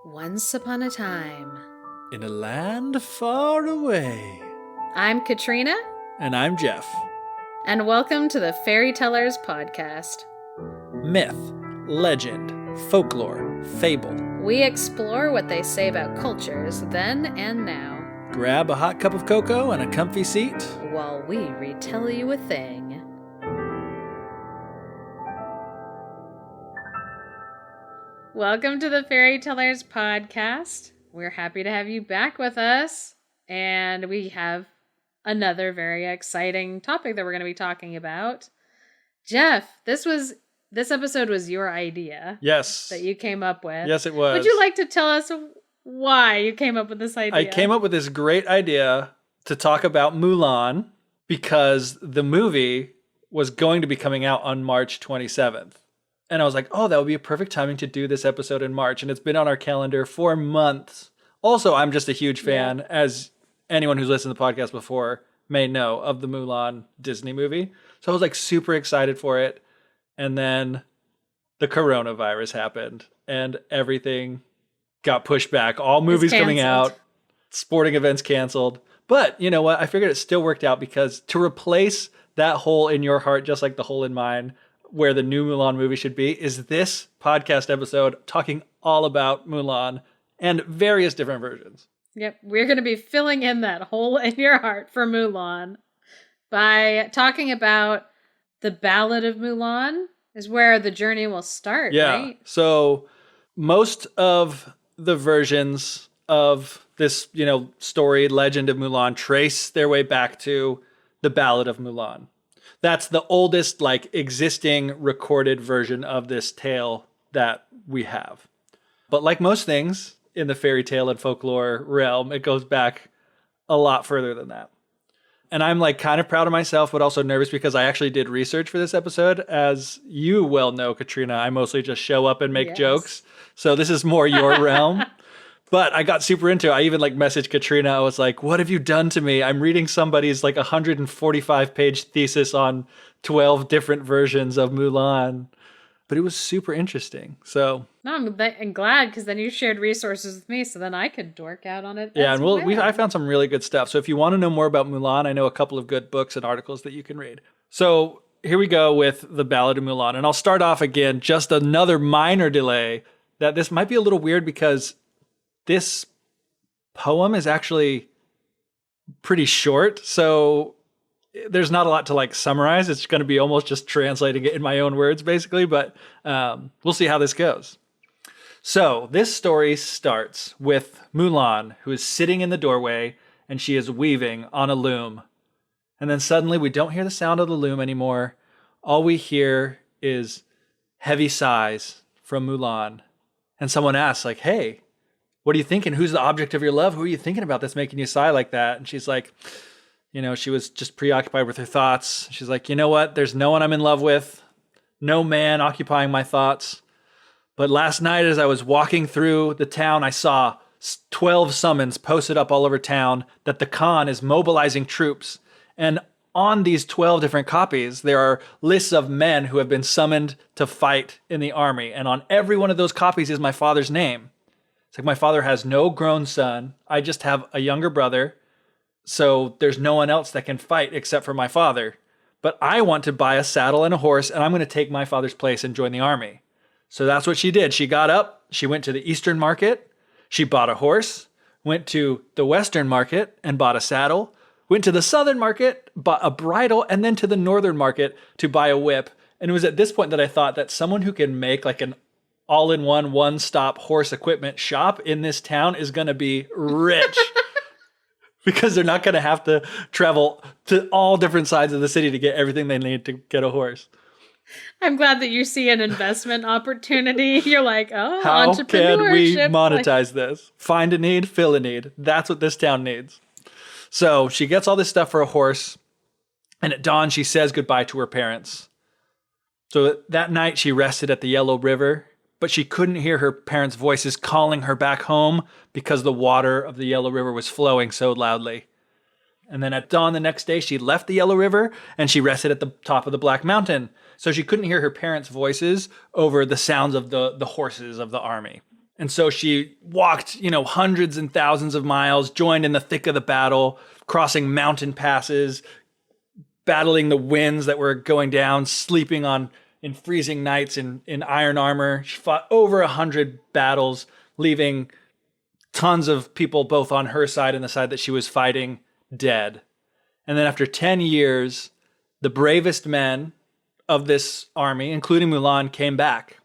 Once upon a time. In a land far away. I'm Katrina. And I'm Geoff. And welcome to the Fairy Tellers podcast. Myth, legend, folklore, fable. We explore what they say about cultures then and now. Grab a hot cup of cocoa and a comfy seat while we retell you a thing. Welcome to the Fairy Tellers podcast. We're happy to have you back with us. And we have another very exciting topic that we're going to be talking about. Geoff, this episode was your idea. Yes. That you came up with. Yes, it was. Would you like to tell us why you came up with this idea? I came up with this great idea to talk about Mulan because the movie was going to be coming out on March 27th. And I was like, oh, that would be a perfect timing to do this episode in March. And it's been on our calendar for months. Also, I'm just a huge fan, as anyone who's listened to the podcast before may know, of the Mulan Disney movie. So I was like super excited for it. And then the coronavirus happened and everything got pushed back. All movies coming out, sporting events canceled. But you know what? I figured it still worked out because to replace that hole in your heart, just like the hole in mine, where the new Mulan movie should be, is this podcast episode talking all about Mulan and various different versions. Yep, we're going to be filling in that hole in your heart for Mulan by talking about the Ballad of Mulan is where the journey will start, right? So most of the versions of this, story, legend of Mulan trace their way back to the Ballad of Mulan. That's the oldest, existing recorded version of this tale that we have. But like most things in the fairy tale and folklore realm, it goes back a lot further than that. And I'm kind of proud of myself, but also nervous because I actually did research for this episode. As you well know, Katrina, I mostly just show up and make jokes. So this is more your realm. But I got super into it. I even messaged Katrina. I was like, what have you done to me? I'm reading somebody's 145-page thesis on 12 different versions of Mulan. But it was super interesting. So no, I'm glad because then you shared resources with me so then I could dork out on it. Yeah, and I found some really good stuff. So if you want to know more about Mulan, I know a couple of good books and articles that you can read. So here we go with the Ballad of Mulan. And I'll start off again, just another minor delay that this might be a little weird because this poem is actually pretty short, so there's not a lot to summarize. It's going to be almost just translating it in my own words, basically, but we'll see how this goes. So this story starts with Mulan, who is sitting in the doorway, and she is weaving on a loom. And then suddenly we don't hear the sound of the loom anymore. All we hear is heavy sighs from Mulan. And someone asks, hey, what are you thinking? Who's the object of your love? Who are you thinking about that's making you sigh like that? And she's like, she was just preoccupied with her thoughts. She's like, you know what? There's no one I'm in love with. No man occupying my thoughts. But last night as I was walking through the town, I saw 12 summons posted up all over town that the Khan is mobilizing troops. And on these 12 different copies, there are lists of men who have been summoned to fight in the army. And on every one of those copies is my father's name. It's my father has no grown son. I just have a younger brother. So there's no one else that can fight except for my father. But I want to buy a saddle and a horse, and I'm going to take my father's place and join the army. So that's what she did. She got up, she went to the Eastern market, she bought a horse, went to the Western market and bought a saddle, went to the Southern market, bought a bridle, and then to the Northern market to buy a whip. And it was at this point that I thought that someone who can make an all-in-one, one-stop horse equipment shop in this town is going to be rich. Because they're not going to have to travel to all different sides of the city to get everything they need to get a horse. I'm glad that you see an investment opportunity. You're like, oh, how can we entrepreneurship. monetize this? Find a need, fill a need. That's what this town needs. So she gets all this stuff for a horse. And at dawn, she says goodbye to her parents. So that night, she rested at the Yellow River. But she couldn't hear her parents' voices calling her back home because the water of the Yellow River was flowing so loudly. And then at dawn the next day, she left the Yellow River and she rested at the top of the Black Mountain. So she couldn't hear her parents' voices over the sounds of the horses of the army. And so she walked, hundreds and thousands of miles, joined in the thick of the battle, crossing mountain passes, battling the winds that were going down, sleeping in freezing nights in iron armor. She fought over 100 battles, leaving tons of people both on her side and the side that she was fighting dead. And then after 10 years, the bravest men of this army, including Mulan, came back.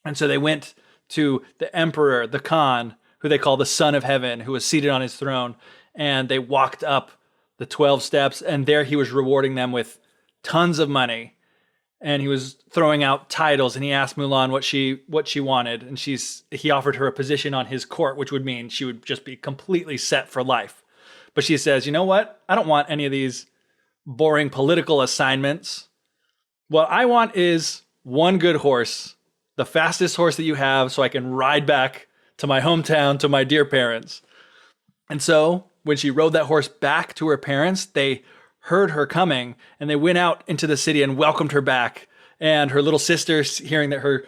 And so they went to the emperor, the Khan, who they call the Son of Heaven, who was seated on his throne. And they walked up the 12 steps, and there he was rewarding them with tons of money. And he was throwing out titles, and he asked Mulan what she wanted. And he offered her a position on his court, which would mean she would just be completely set for life. But she says, you know what? I don't want any of these boring political assignments. What I want is one good horse, the fastest horse that you have, so I can ride back to my hometown, to my dear parents. And so when she rode that horse back to her parents, they heard her coming, and they went out into the city and welcomed her back. And her little sister, hearing that her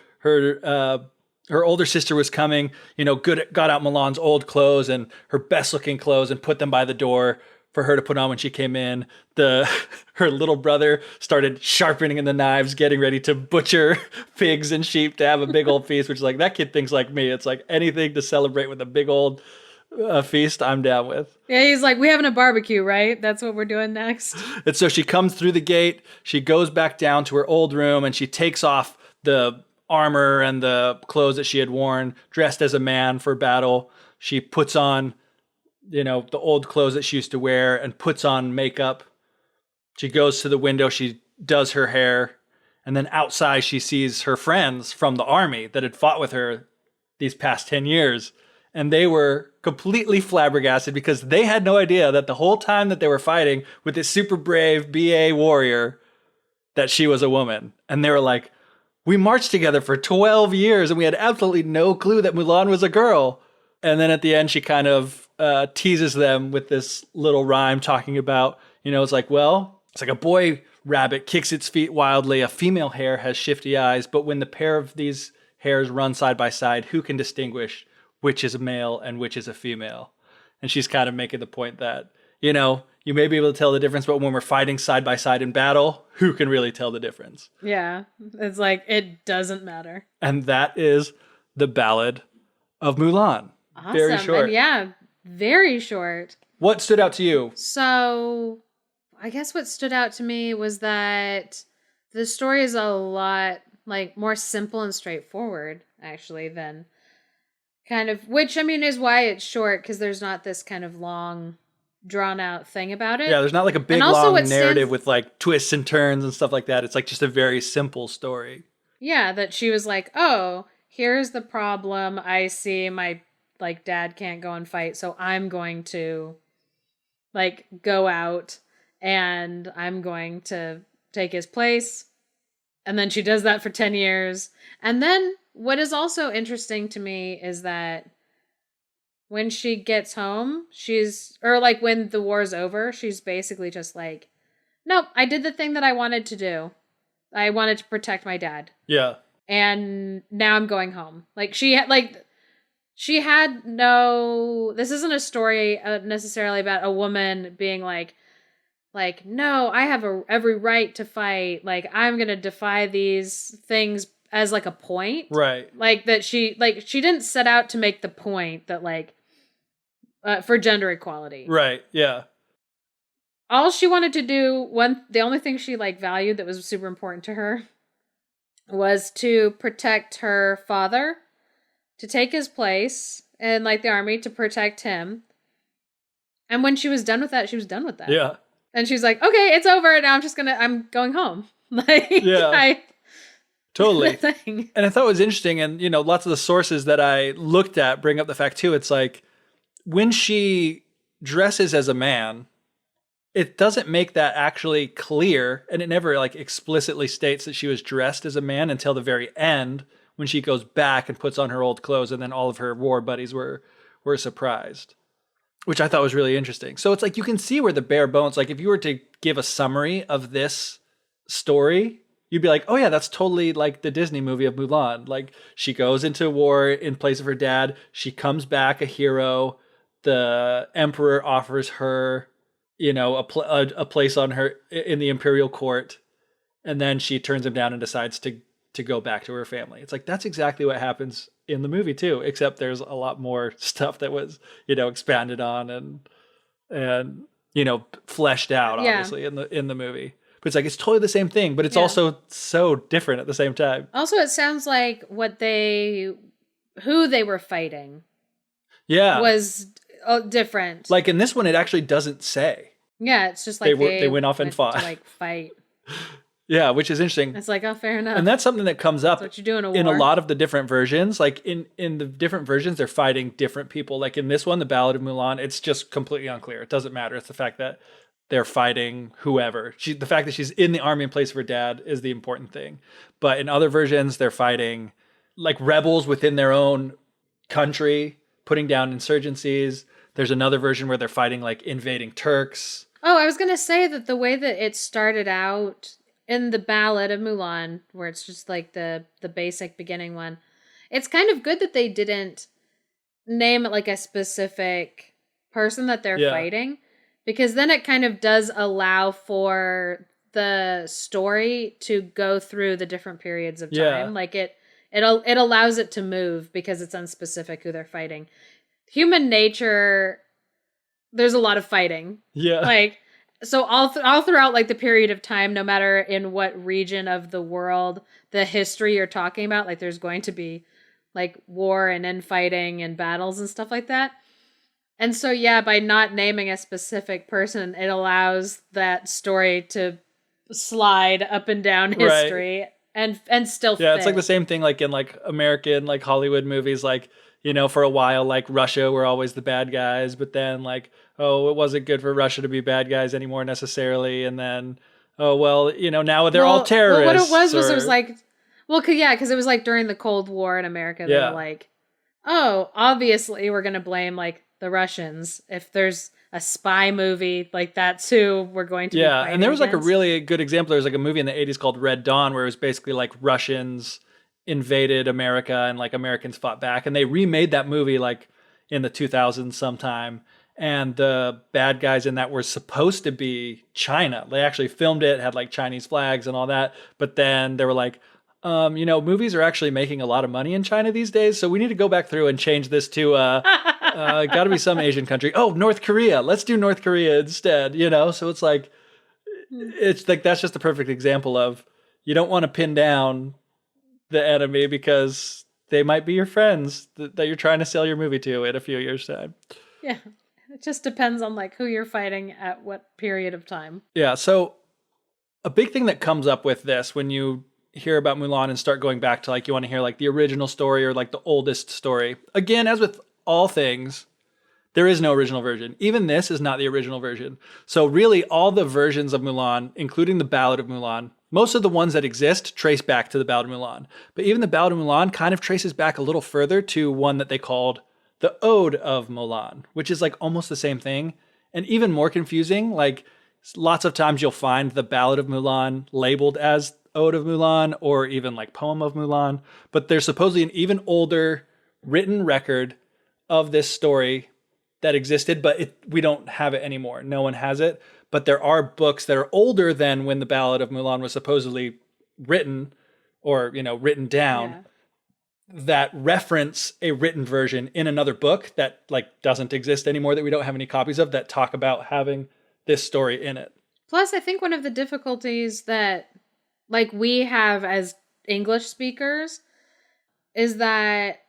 older sister was coming, got out Mulan's old clothes and her best looking clothes and put them by the door for her to put on when she came in. Her little brother started sharpening the knives, getting ready to butcher pigs and sheep to have a big old feast, which is like, that kid thinks like me. It's like anything to celebrate with a big old feast, I'm down with. Yeah, he's like, we having a barbecue, right? That's what we're doing next. And so she comes through the gate, she goes back down to her old room, and she takes off the armor and the clothes that she had worn, dressed as a man for battle. She puts on, the old clothes that she used to wear and puts on makeup. She goes to the window, she does her hair, and then outside she sees her friends from the army that had fought with her these past 10 years. And they were completely flabbergasted because they had no idea that the whole time that they were fighting with this super brave BA warrior, that she was a woman. And they were like, we marched together for 12 years and we had absolutely no clue that Mulan was a girl. And then at the end, she kind of teases them with this little rhyme talking about, it's like a boy rabbit kicks its feet wildly. A female hare has shifty eyes. But when the pair of these hares run side by side, who can distinguish which is a male and which is a female? And she's kind of making the point that, you may be able to tell the difference, but when we're fighting side by side in battle, who can really tell the difference? Yeah, it's like, it doesn't matter. And that is the Ballad of Mulan. Awesome. Very short. And yeah, very short. What stood out to you? So I guess what stood out to me was that the story is a lot more simple and straightforward, actually, than which is why it's short, because there's not this kind of long, drawn out thing about it. Yeah, there's not like a big long narrative with like twists and turns and stuff like that. It's like just a very simple story. Yeah, that she was like, oh, here's the problem. I see my dad can't go and fight, so I'm going to go out and I'm going to take his place. And then she does that for 10 years. And then what is also interesting to me is that when she gets home, when the war's over, she's basically just like, nope, I did the thing that I wanted to do. I wanted to protect my dad. Yeah. And now I'm going home. She had no, this isn't a story necessarily about a woman being like, no, I have every right to fight. I'm going to defy these things as a point. Right. That she didn't set out to make the point that for gender equality. Right. Yeah. All she wanted to do, the only thing she valued that was super important to her was to protect her father, to take his place in the army, to protect him. And when she was done with that, she was done with that. Yeah. And she's like, okay, it's over. Now I'm going home. Yeah. Totally. Thing. And I thought it was interesting. And, lots of the sources that I looked at bring up the fact too. It's like when she dresses as a man, it doesn't make that actually clear. And it never explicitly states that she was dressed as a man until the very end, when she goes back and puts on her old clothes, and then all of her war buddies were surprised, which I thought was really interesting. So it's you can see where the bare bones, if you were to give a summary of this story, you'd be like, oh yeah, that's totally like the Disney movie of Mulan. Like she goes into war in place of her dad. She comes back a hero. The emperor offers her, a place on her in the imperial court, and then she turns him down and decides to go back to her family. It's like that's exactly what happens in the movie too, except there's a lot more stuff that was, expanded on and fleshed out Yeah. obviously in the movie. But it's like it's totally the same thing, but it's Yeah. also so different at the same time. Also, it sounds like who they were fighting Yeah. was different. Like in this one, it actually doesn't say. Yeah, it's just like they went off and fought. to like fight. Yeah, which is interesting. It's like, oh, fair enough. And that's something that comes up That's what you do in a war. in a lot of the different versions. Like in the different versions, they're fighting different people. Like in this one, the Ballad of Mulan, it's just completely unclear. It doesn't matter. It's the fact that they're fighting whoever. The fact that she's in the army in place of her dad is the important thing. But in other versions, they're fighting like rebels within their own country, putting down insurgencies. There's another version where they're fighting like invading Turks. Oh, I was going to say that the way that it started out in the Ballad of Mulan, where it's just like the basic beginning one, it's kind of good that they didn't name it like a specific person that they're fighting, because then it kind of does allow for the story to go through the different periods of time. Yeah. Like it allows it to move because it's unspecific who they're fighting. Human nature, there's a lot of fighting. Yeah. Like, so all throughout like the period of time, no matter in what region of the world, the history you're talking about, like there's going to be like war and infighting and battles and stuff like that. And so, yeah, by not naming a specific person, it allows that story to slide up and down history and still fit. Yeah, it's like the same thing like in like American like Hollywood movies, like, for a while, like Russia were always the bad guys, but then like, oh, it wasn't good for Russia to be bad guys anymore necessarily. And then, oh, well, now they're all terrorists. Well, what it was like, well, because it was like during the Cold War in America, they were like, oh, obviously we're going to blame like the Russians. If there's a spy movie, like that's who we're going to be fighting and there was like a against. really good example. There was like a movie in the 80s called Red Dawn where it was basically like Russians invaded America and like Americans fought back, and they remade that movie like in the 2000s sometime, and the bad guys in that were supposed to be China. They actually filmed it, had like Chinese flags and all that, but then they were like, movies are actually making a lot of money in China these days, so we need to go back through and change this to gotta be some Asian country. Oh, North Korea, let's do North Korea instead. So it's like that's just the perfect example of you don't want to pin down the enemy because they might be your friends that you're trying to sell your movie to in a few years' time. Yeah. It just depends on like who you're fighting at what period of time. Yeah. So a big thing that comes up with this when you hear about Mulan and start going back to like, you want to hear like the original story or like the oldest story. Again, as with all things, there is no original version. Even this is not the original version. So really all the versions of Mulan, including the Ballad of Mulan, most of the ones that exist trace back to the Ballad of Mulan. But even the Ballad of Mulan kind of traces back a little further to one that they called the Ode of Mulan, which is like almost the same thing. And even more confusing, like lots of times you'll find the Ballad of Mulan labeled as Ode of Mulan or even like Poem of Mulan. But there's supposedly an even older written record of this story that existed, but we don't have it anymore. No one has it. But there are books that are older than when the Ballad of Mulan was supposedly written or, written down that reference a written version in another book that like doesn't exist anymore, that we don't have any copies of, that talk about having this story in it. Plus, I think one of the difficulties that like we have as English speakers is that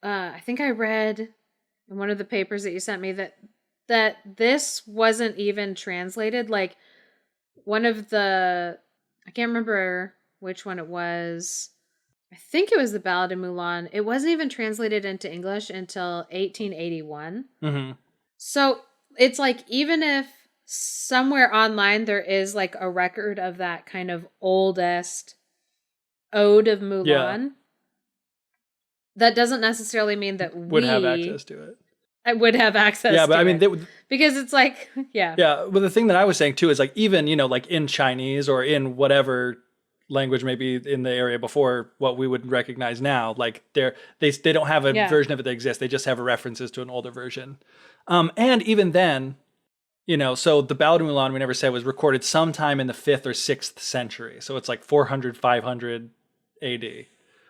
I think I read in one of the papers that you sent me that this wasn't even translated. Like one of I can't remember which one it was. I think it was the Ballad of Mulan. It wasn't even translated into English until 1881. Mm-hmm. So it's like, even if somewhere online there is like a record of that kind of oldest Ode of Mulan, that doesn't necessarily mean that would have access to it. I would have access to it. Yeah, but I mean, because it's like, yeah. Yeah, but the thing that I was saying too is like, even, like in Chinese or in whatever language maybe in the area before what we would recognize now. Like they don't have a version of it that exists. They just have references to an older version. And even then, so the Ballad of Mulan, we never said, was recorded sometime in the 5th or 6th century. So it's like 400, 500 AD,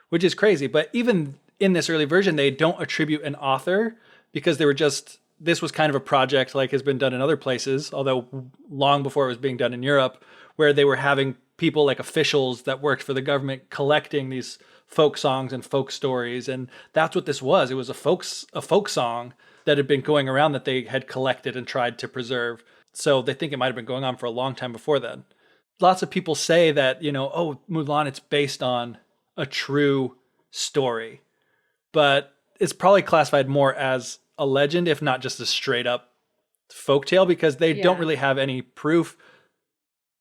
which is crazy. But even in this early version, they don't attribute an author because this was kind of a project like has been done in other places, although long before it was being done in Europe, where they were having people like officials that worked for the government collecting these folk songs and folk stories. And that's what this was. It was a folk song that had been going around that they had collected and tried to preserve. So they think it might have been going on for a long time before then. Lots of people say that, oh, Mulan, it's based on a true story. But it's probably classified more as a legend, if not just a straight up folktale, because they don't really have any proof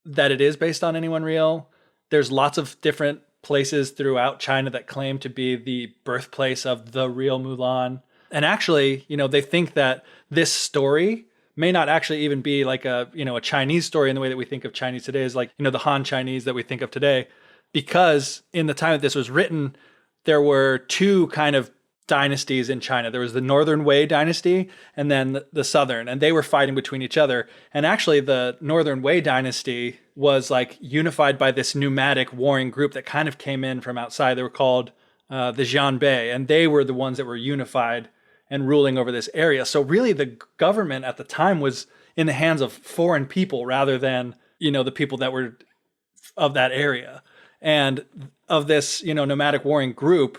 that it is based on anyone real. There's lots of different places throughout China that claim to be the birthplace of the real Mulan. And actually, they think that this story may not actually even be like a Chinese story in the way that we think of Chinese today, is like, the Han Chinese that we think of today. Because in the time that this was written, there were two kind of dynasties in China. There was the Northern Wei dynasty and then the Southern, and they were fighting between each other. And actually the Northern Wei dynasty was like unified by this nomadic warring group that kind of came in from outside. They were called the Xianbei, and they were the ones that were unified and ruling over this area. So really the government at the time was in the hands of foreign people rather than, the people that were of that area. And of this, nomadic warring group,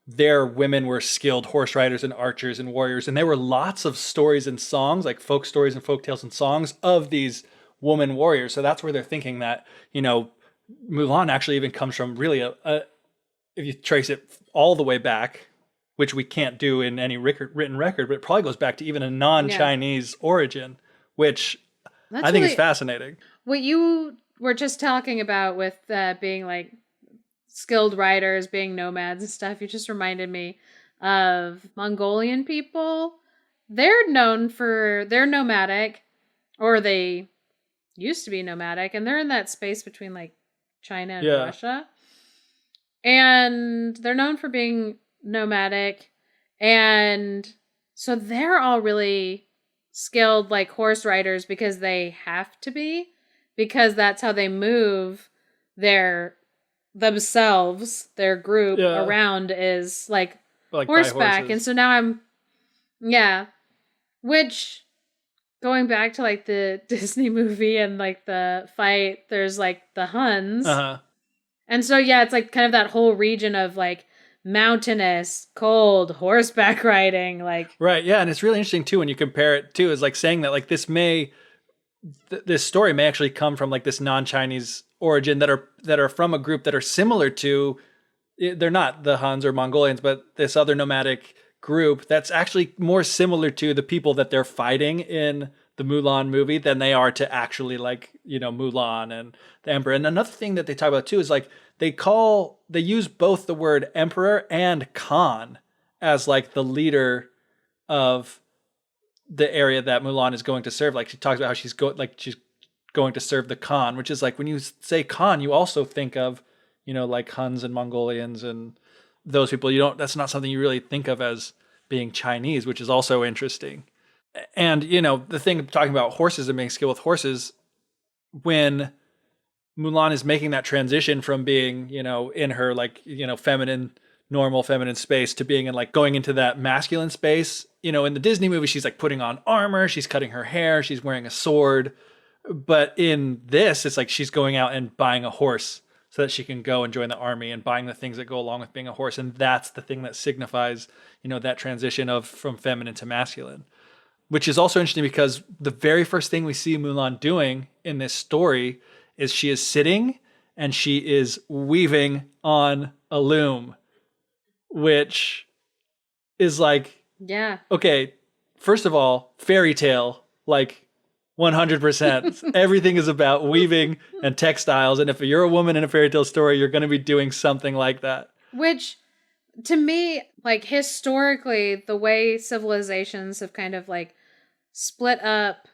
their women were skilled horse riders and archers and warriors. And there were lots of stories and songs, like folk stories and folk tales and songs of these woman warriors. So that's where they're thinking that, Mulan actually even comes from really if you trace it all the way back, which we can't do in any written record, but it probably goes back to even a non-Chinese origin, which I think is fascinating. What you were just talking about with being like skilled riders, being nomads and stuff, you just reminded me of Mongolian people. They're nomadic, or they used to be nomadic, and they're in that space between like China and Russia. And they're known for being nomadic, and so they're all really skilled like horse riders because they have to be, because that's how they move their group around, is like horseback. And so now which, going back to like the Disney movie and like the fight, there's like the Huns. And so it's like kind of that whole region of like mountainous, cold, horseback riding, like right. Yeah. And it's really interesting too when you compare it too, is like saying that like this story may actually come from like this non-Chinese origin that are from a group that are similar to, they're not the Huns or Mongolians, but this other nomadic group that's actually more similar to the people that they're fighting in the Mulan movie than they are to actually like, Mulan and the emperor. And another thing that they talk about too is like they use both the word emperor and Khan as like the leader of the area that Mulan is going to serve. Like she talks about how she's going to serve the Khan, which is like when you say Khan, you also think of, like Huns and Mongolians and those people. That's not something you really think of as being Chinese, which is also interesting. And, the thing of talking about horses and being skilled with horses, when Mulan is making that transition from being, in her like, normal feminine space to being in like going into that masculine space, in the Disney movie, she's like putting on armor, she's cutting her hair, she's wearing a sword. But in this, it's like she's going out and buying a horse so that she can go and join the army, and buying the things that go along with being a horse. And that's the thing that signifies, that transition from feminine to masculine, which is also interesting because the very first thing we see Mulan doing in this story is she is sitting and she is weaving on a loom, which is like, okay, first of all, fairy tale, like 100%. Everything is about weaving and textiles. And if you're a woman in a fairy tale story, you're going to be doing something like that. Which, to me, like historically, the way civilizations have kind of like split up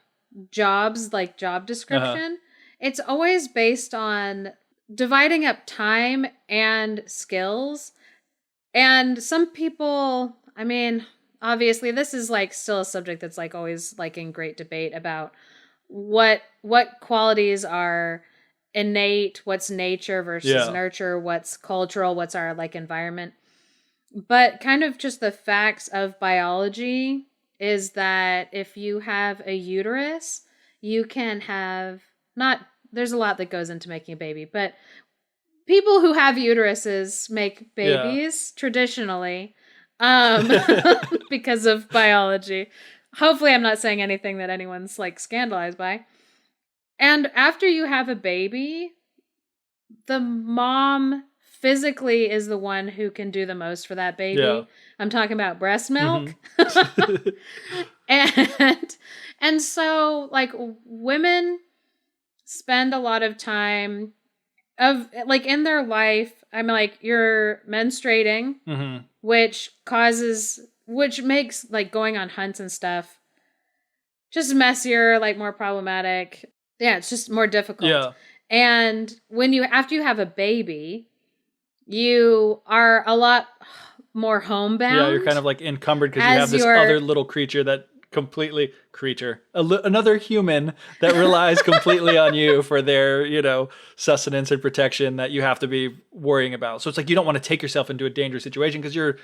jobs, like job description, it's always based on dividing up time and skills. And some people, I mean, obviously this is like still a subject that's like always like in great debate about what qualities are innate, what's nature versus nurture, what's cultural, what's our like environment. But kind of just the facts of biology is that if you have a uterus, you can have not, there's a lot that goes into making a baby, but people who have uteruses make babies traditionally because of biology. Hopefully I'm not saying anything that anyone's like scandalized by. And after you have a baby, the mom physically is the one who can do the most for that baby. Yeah. I'm talking about breast milk. Mm-hmm. and so like women spend a lot of time of like in their life. I'm like, you're menstruating, mm-hmm. which makes like going on hunts and stuff just messier, like more problematic. Yeah, it's just more difficult. Yeah. And after you have a baby, you are a lot more homebound. Yeah, you're kind of like encumbered because you have this other little creature another human that relies completely on you for their, sustenance and protection that you have to be worrying about. So it's like you don't want to take yourself into a dangerous situation because you're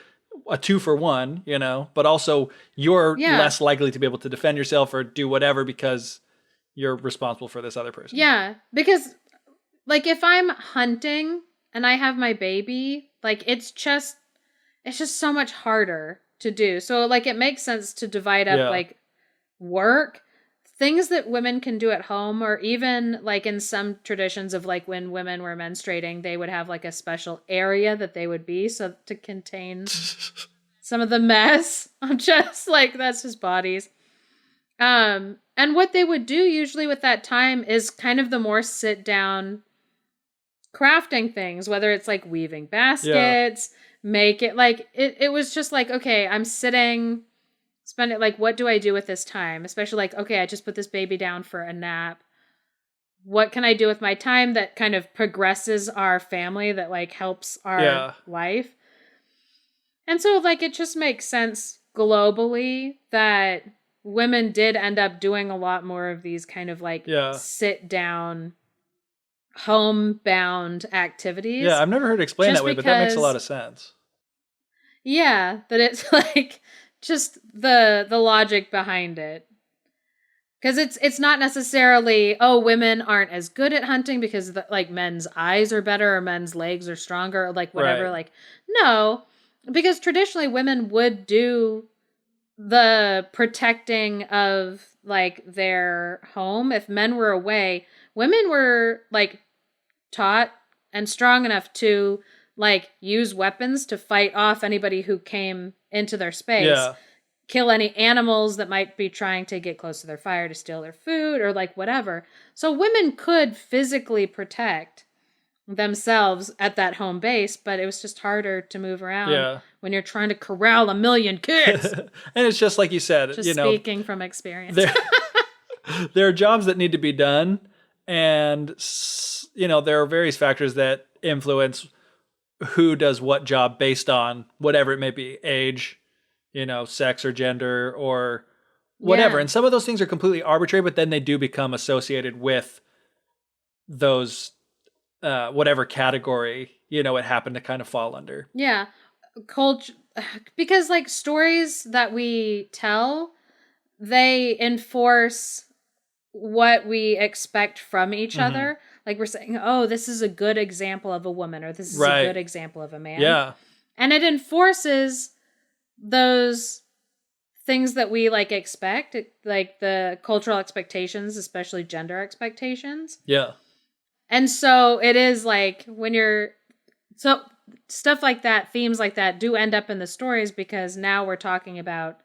a 2-for-1, but also you're less likely to be able to defend yourself or do whatever because you're responsible for this other person. Yeah, because like if I'm hunting and I have my baby, like it's just so much harder to do. So like it makes sense to divide up like work, things that women can do at home, or even like in some traditions of like when women were menstruating, they would have like a special area that they would be so to contain some of the mess. I'm just like, that's just bodies. And what they would do usually with that time is kind of the more sit down crafting things, whether it's like weaving baskets, make it like, it was just like, okay, I'm sitting, spend it like, what do I do with this time? Especially like, okay, I just put this baby down for a nap. What can I do with my time that kind of progresses our family, that like helps our life? And so like, it just makes sense globally that women did end up doing a lot more of these kind of like sit down, homebound activities. Yeah, I've never heard it explained that way, but that makes a lot of sense. Yeah, that it's like just the logic behind it. Because it's not necessarily, women aren't as good at hunting because like men's eyes are better or men's legs are stronger or like whatever. Right. Like, no, because traditionally women would do the protecting of like their home. If men were away, women were like taught and strong enough to like use weapons to fight off anybody who came into their space, kill any animals that might be trying to get close to their fire to steal their food or like whatever. So women could physically protect themselves at that home base, but it was just harder to move around when you're trying to corral 1 million kids. And it's just like you said, just speaking from experience. There are jobs that need to be done, and there are various factors that influence who does what job based on whatever it may be, age, sex or gender or whatever. And some of those things are completely arbitrary, but then they do become associated with those whatever category, it happened to kind of fall under. Yeah. Culture, because like stories that we tell, they enforce what we expect from each other. Like we're saying, oh, this is a good example of a woman, or this is a good example of a man. Yeah. And it enforces those things that we like expect, like the cultural expectations, especially gender expectations. Yeah. And so it is like so stuff like that, themes like that do end up in the stories because now we're talking about,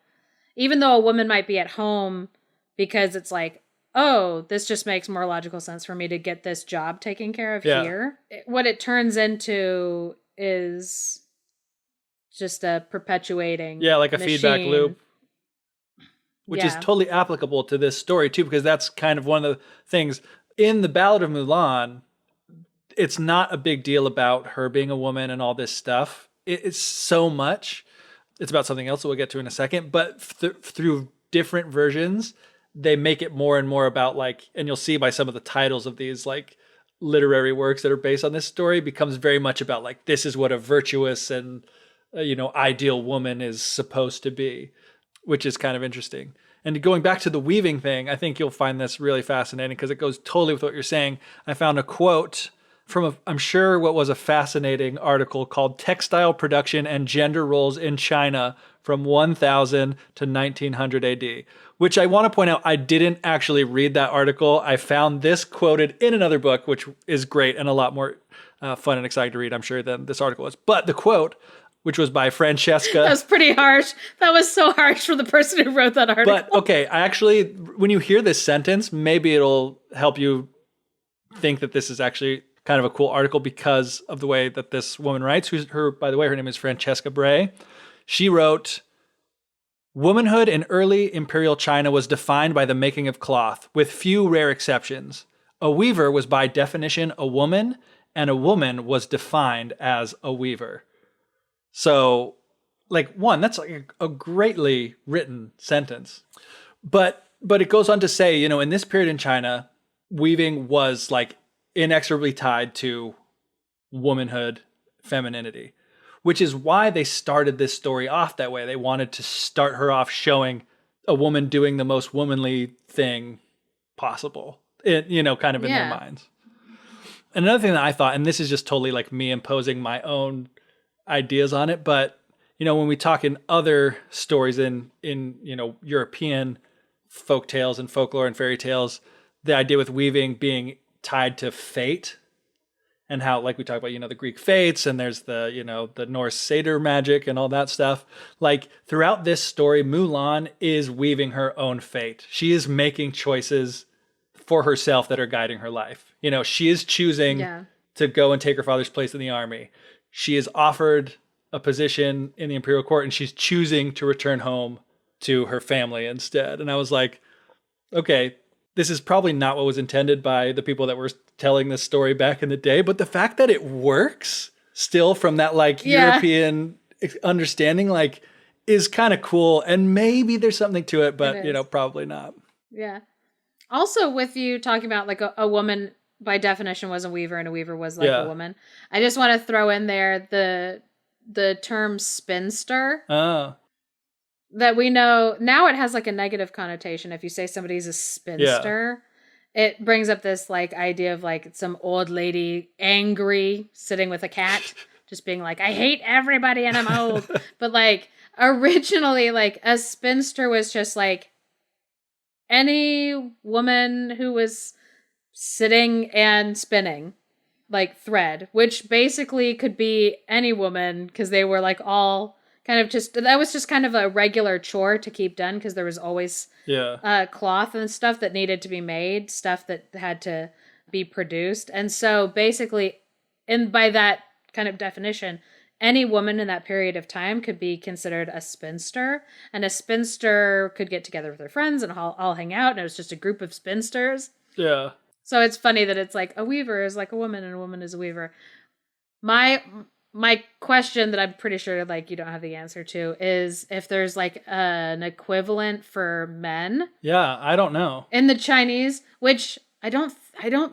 even though a woman might be at home because it's like, oh, this just makes more logical sense for me to get this job taken care of here. What it turns into is just a perpetuating like a machine. Feedback loop, which is totally applicable to this story too, because that's kind of one of the things in the Ballad of Mulan. it's not a big deal about her being a woman and all this stuff. It's so much. It's about something else that we'll get to in a second. But through different versions, they make it more and more about like, and you'll see by some of the titles of these like literary works that are based on this story, becomes very much about like, this is what a virtuous and ideal woman is supposed to be, which is kind of interesting. And going back to the weaving thing, I think you'll find this really fascinating because it goes totally with what you're saying. I found a quote from I'm sure what was a fascinating article called Textile Production and Gender Roles in China from 1000 to 1900 AD, which I want to point out, I didn't actually read that article. I found this quoted in another book, which is great and a lot more fun and exciting to read, I'm sure, than this article was. But the quote, which was by Francesca. That was pretty harsh. That was so harsh for the person who wrote that article. But okay, I actually, when you hear this sentence, maybe it'll help you think that this is actually kind of a cool article because of the way that this woman writes, by the way, her name is Francesca Bray. She wrote, womanhood in early imperial China was defined by the making of cloth, with few rare exceptions. A weaver was by definition a woman, and a woman was defined as a weaver. So, like, one, that's like a greatly written sentence. But it goes on to say, in this period in China, weaving was like inexorably tied to womanhood, femininity, which is why they started this story off that way. They wanted to start her off showing a woman doing the most womanly thing possible, kind of in their minds. And another thing that I thought, and this is just totally like me imposing my own ideas on it, but when we talk in other stories in European folk tales and folklore and fairy tales, the idea with weaving being tied to fate, and how, like we talk about, the Greek fates, and there's the Norse satyr magic and all that stuff. Like throughout this story, Mulan is weaving her own fate. She is making choices for herself that are guiding her life. She is choosing to go and take her father's place in the army. She is offered a position in the imperial court, and she's choosing to return home to her family instead. And I was like, okay, this is probably not what was intended by the people that were telling this story back in the day, but the fact that it works still from that European understanding, is kind of cool. And maybe there's something to it, but probably not. Yeah. Also with you talking about like a woman by definition was a weaver and a weaver was like a woman. I just want to throw in there the term spinster. Oh. That we know now it has like a negative connotation. If you say somebody's a spinster, it brings up this like idea of like some old lady angry sitting with a cat, just being like, I hate everybody and I'm old. But like originally, like a spinster was just like any woman who was sitting and spinning like thread, which basically could be any woman because they were like all kind of that was just kind of a regular chore to keep done because there was always cloth and stuff that needed to be made, stuff that had to be produced. And so basically, by that kind of definition, any woman in that period of time could be considered a spinster, and a spinster could get together with her friends and all hang out, and it was just a group of spinsters. Yeah. So it's funny that it's like a weaver is like a woman and a woman is a weaver. My question that I'm pretty sure like you don't have the answer to is if there's like an equivalent for men. Yeah, I don't know. In the Chinese, which I don't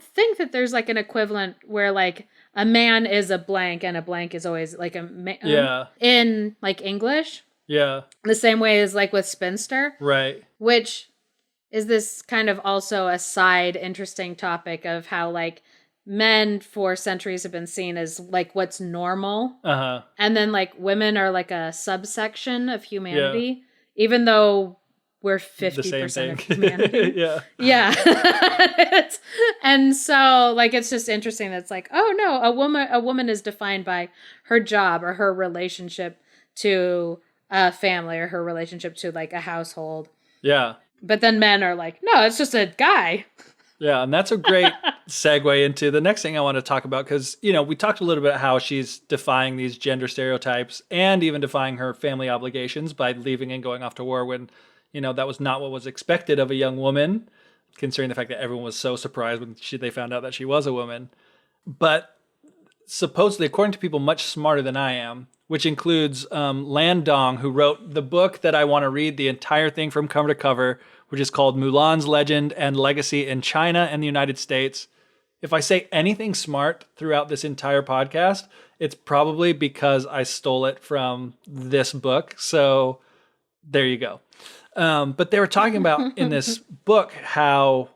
think that there's like an equivalent where like a man is a blank and a blank is always like a man. In like English. Yeah. The same way as like with spinster. Right. Which is this kind of also a side interesting topic of how like men for centuries have been seen as like what's normal. Uh-huh. And then like women are like a subsection of humanity, even though we're 50% of humanity. Yeah. And so like, it's just interesting. That's like, oh no, a woman is defined by her job or her relationship to a family or her relationship to like a household. Yeah. But then men are like, no, it's just a guy. Yeah, and that's a great segue into the next thing I want to talk about because, we talked a little bit how she's defying these gender stereotypes and even defying her family obligations by leaving and going off to war when, that was not what was expected of a young woman, considering the fact that everyone was so surprised when they found out that she was a woman. But supposedly, according to people much smarter than I am, which includes Lan Dong, who wrote the book that I want to read the entire thing from cover to cover, which is called Mulan's Legend and Legacy in China and the United States. If I say anything smart throughout this entire podcast, it's probably because I stole it from this book. So there you go. But they were talking about in this book how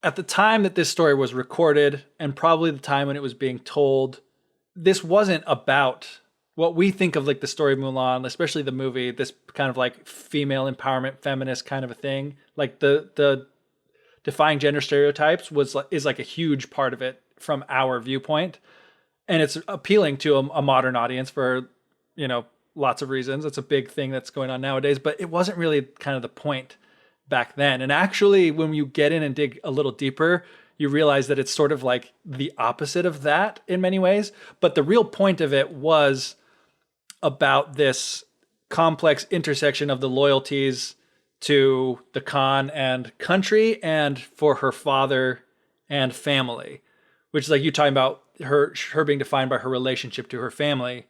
at the time that this story was recorded and probably the time when it was being told, this wasn't about what we think of like the story of Mulan, especially the movie, this kind of like female empowerment, feminist kind of a thing. Like the defying gender stereotypes is like a huge part of it from our viewpoint. And it's appealing to a modern audience for, lots of reasons. It's a big thing that's going on nowadays, but it wasn't really kind of the point back then. And actually, when you get in and dig a little deeper, you realize that it's sort of like the opposite of that in many ways. But the real point of it was about this complex intersection of the loyalties to the Khan and country and for her father and family, which is like you talking about her being defined by her relationship to her family.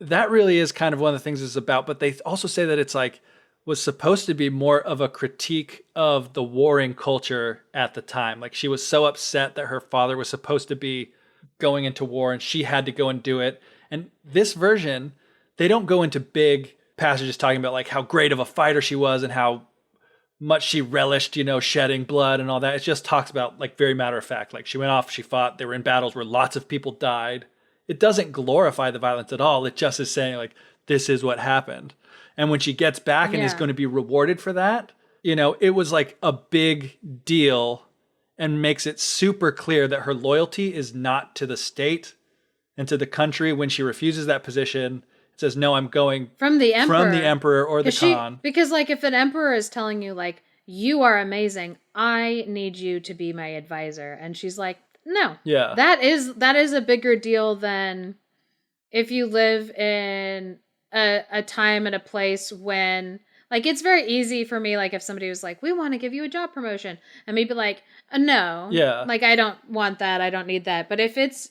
That really is kind of one of the things it's about. But they also say that it's like was supposed to be more of a critique of the warring culture at the time. Like she was so upset that her father was supposed to be going into war and she had to go and do it. And this version, they don't go into big passages talking about like how great of a fighter she was and how much she relished, shedding blood and all that. It just talks about like very matter of fact, like she went off, she fought, they were in battles where lots of people died. It doesn't glorify the violence at all. It just is saying like, this is what happened. And when she gets back and is going to be rewarded for that, it was like a big deal and makes it super clear that her loyalty is not to the state and to the country. When she refuses that position, it says, no, I'm going from the emperor or the Khan. Because like if an emperor is telling you like, you are amazing, I need you to be my advisor. And she's like, no, that is a bigger deal than if you live in a time and a place when like it's very easy for me, like if somebody was like, we want to give you a job promotion, and me be like, no, like I don't want that, I don't need that. But if it's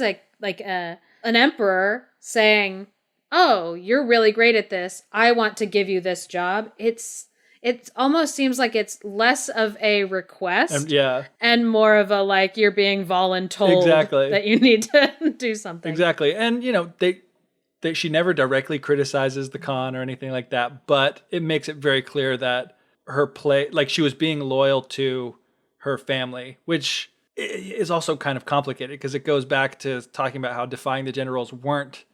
like an emperor saying, oh, you're really great at this, I want to give you this job, it almost seems like it's less of a request and more of a like you're being voluntold that you need to do something. Exactly. And, she never directly criticizes the Khan or anything like that, but it makes it very clear that her like she was being loyal to her family, which is also kind of complicated because it goes back to talking about how defying the gender roles weren't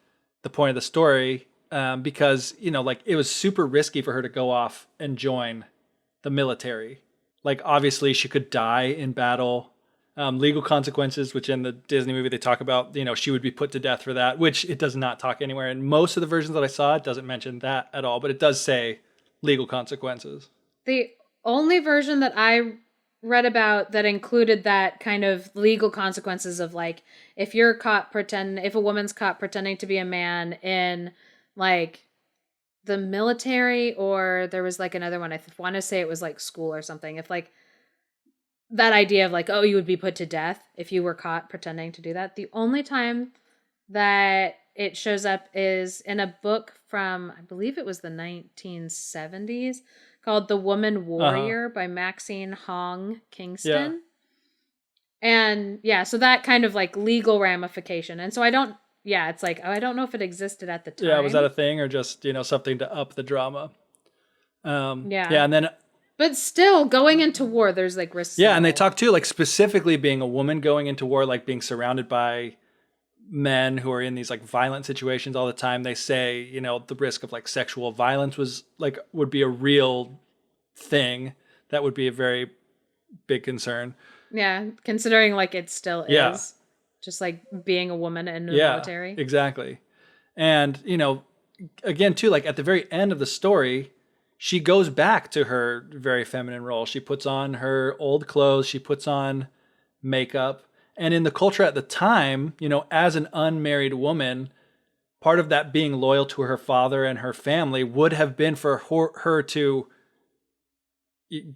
the point of the story. Because, like it was super risky for her to go off and join the military. Like obviously she could die in battle, legal consequences, which in the Disney movie they talk about, she would be put to death for that, which it does not talk anywhere. And most of the versions that I saw, it doesn't mention that at all, but it does say legal consequences. The only version that I read about that included that kind of legal consequences of like, if a woman's caught pretending to be a man in like the military, or there was like another one, I want to say it was like school or something. If like that idea of like, oh, you would be put to death if you were caught pretending to do that. The only time that it shows up is in a book from, I believe it was the 1970s called The Woman Warrior by Maxine Hong Kingston. And so that kind of like legal ramification. And so it's like, I don't know if it existed at the time. Yeah, was that a thing or just, something to up the drama? And then... But still, going into war, there's like risks. Yeah, and they talk too, like specifically being a woman going into war, like being surrounded by men who are in these like violent situations all the time. They say, the risk of like sexual violence would be a real thing. That would be a very big concern. Yeah, considering like it still is. Just like being a woman in the military. Exactly. And, again, too, like at the very end of the story, she goes back to her very feminine role. She puts on her old clothes. She puts on makeup. And in the culture at the time, as an unmarried woman, part of that being loyal to her father and her family would have been for her to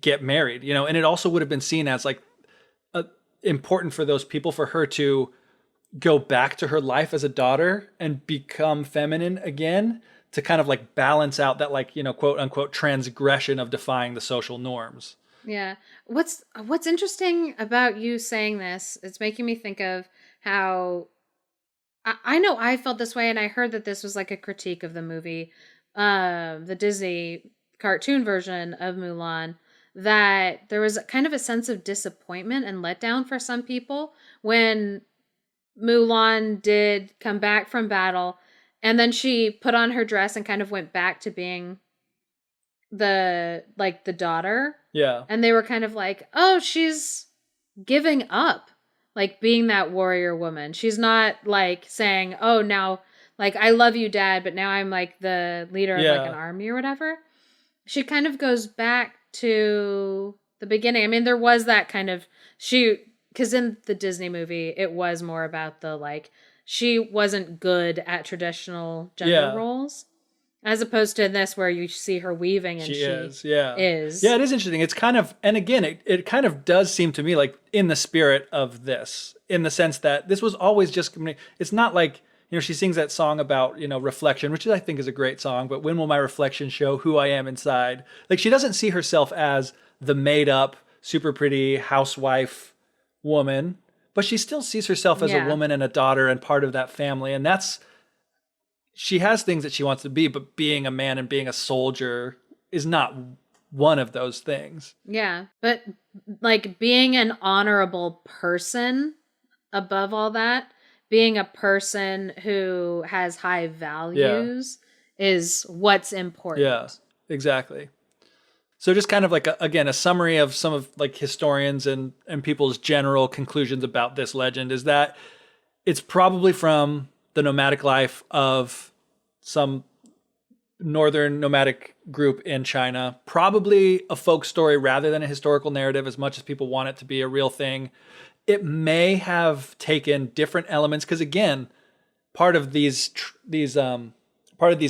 get married, and it also would have been seen as like important for those people for her to go back to her life as a daughter and become feminine again to kind of like balance out that like, quote unquote transgression of defying the social norms. Yeah. What's interesting about you saying this, it's making me think of how I know I felt this way, and I heard that this was like a critique of the movie, the Disney cartoon version of Mulan, that there was kind of a sense of disappointment and letdown for some people when Mulan did come back from battle, and then she put on her dress and kind of went back to being the daughter. Yeah. And they were kind of like, "Oh, she's giving up like being that warrior woman. She's not like saying, "Oh, now like I love you, Dad, but now I'm like the leader of like an army or whatever." She kind of goes back to the beginning. I mean, there was that kind of because in the Disney movie, it was more about the like she wasn't good at traditional gender roles, as opposed to this where you see her weaving and she is. Yeah, it is interesting. It's kind of, and again, it kind of does seem to me like in the spirit of this, in the sense that this was always just, it's not like, she sings that song about, reflection, which I think is a great song, but when will my reflection show who I am inside? Like she doesn't see herself as the made up, super pretty housewife woman, but she still sees herself as a woman and a daughter and part of that family. And she has things that she wants to be, but being a man and being a soldier is not one of those things. Yeah. But like being an honorable person above all that, being a person who has high values is what's important. Yeah, exactly. So just kind of like, a summary of some of like historians and people's general conclusions about this legend is that it's probably from the nomadic life of some northern nomadic group in China, probably a folk story rather than a historical narrative, as much as people want it to be a real thing. It may have taken different elements because, again, part of these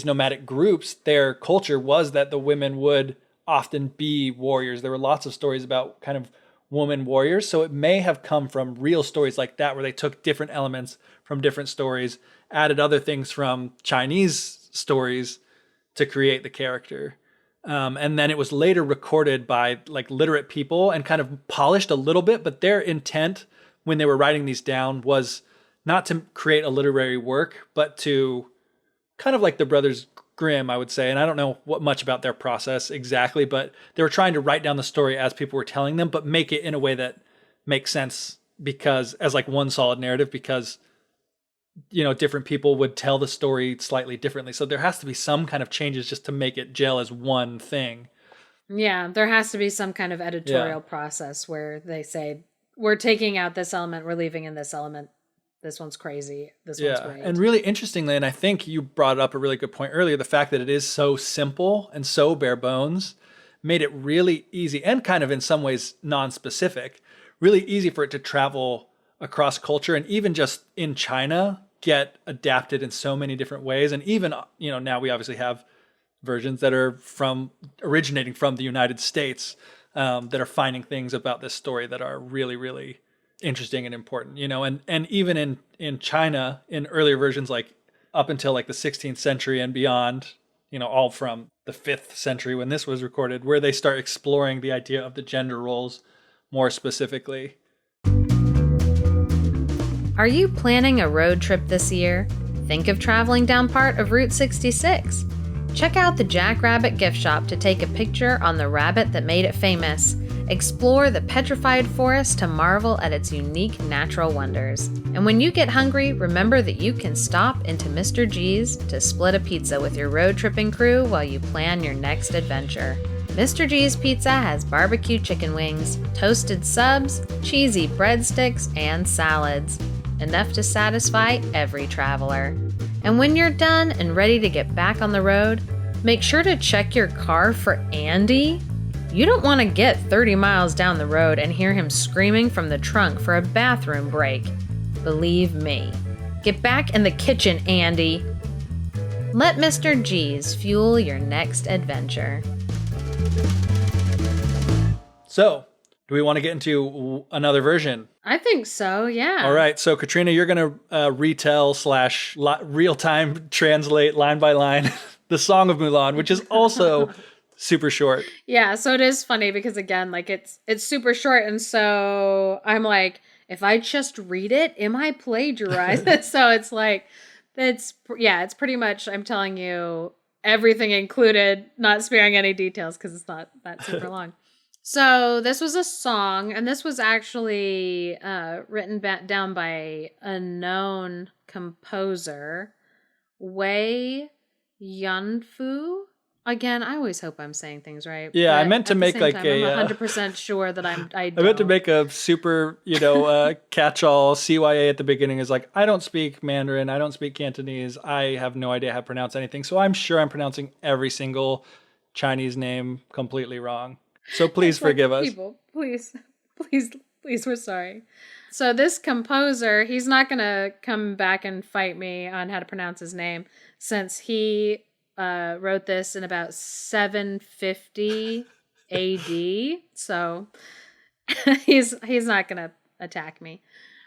nomadic groups, their culture was that the women would often be warriors. There were lots of stories about kind of woman warriors. So it may have come from real stories like that, where they took different elements from different stories, added other things from Chinese stories to create the character. And then it was later recorded by like literate people and kind of polished a little bit, but their intent when they were writing these down was not to create a literary work, but to kind of like the Brothers Grimm, I would say. And I don't know what much about their process exactly, but they were trying to write down the story as people were telling them, but make it in a way that makes sense, because as like one solid narrative, because different people would tell the story slightly differently. So there has to be some kind of changes just to make it gel as one thing. Yeah, there has to be some kind of editorial process where they say, we're taking out this element, we're leaving in this element. This one's crazy. This one's great. And really interestingly, and I think you brought up a really good point earlier, the fact that it is so simple and so bare bones made it really easy, and kind of in some ways non-specific, really easy for it to travel across culture, and even just in China get adapted in so many different ways. And even, now we obviously have versions that are originating from the United States that are finding things about this story that are really, really interesting and important, and even in China, in earlier versions, like up until like the 16th century and beyond, all from the 5th century when this was recorded, where they start exploring the idea of the gender roles more specifically. Are you planning a road trip this year? Think of traveling down part of Route 66. Check out the Jackrabbit gift shop to take a picture on the rabbit that made it famous. Explore the petrified forest to marvel at its unique natural wonders. And when you get hungry, remember that you can stop into Mr. G's to split a pizza with your road tripping crew while you plan your next adventure. Mr. G's Pizza has barbecue chicken wings, toasted subs, cheesy breadsticks, and salads. Enough to satisfy every traveler. And when you're done and ready to get back on the road, make sure to check your car for Andy. You don't want to get 30 miles down the road and hear him screaming from the trunk for a bathroom break. Believe me. Get back in the kitchen, Andy. Let Mr. G's fuel your next adventure. So, do we want to get into another version I think so, yeah. All right. So, Katrina, you're going to retell / real time translate line by line the Song of Mulan, which is also super short. Yeah, so it is funny because again, like it's super short, and so I'm like, if I just read it, am I plagiarized? So it's like it's pretty much I'm telling you everything included, not sparing any details because it's not that super long. So this was a song, and this was actually written down by a known composer, Wei Yunfu. Again, I always hope I'm saying things right. Yeah, I But meant to at the make same like time, a. I'm 100% sure that I I meant to don't. make a super, catch-all CYA at the beginning is like, I don't speak Mandarin, I don't speak Cantonese, I have no idea how to pronounce anything. So I'm sure I'm pronouncing every single Chinese name completely wrong. So please It's like, forgive us. people, please, please, please, we're sorry. So this composer, he's not going to come back and fight me on how to pronounce his name since he wrote this in about 750 AD. So he's not going to attack me.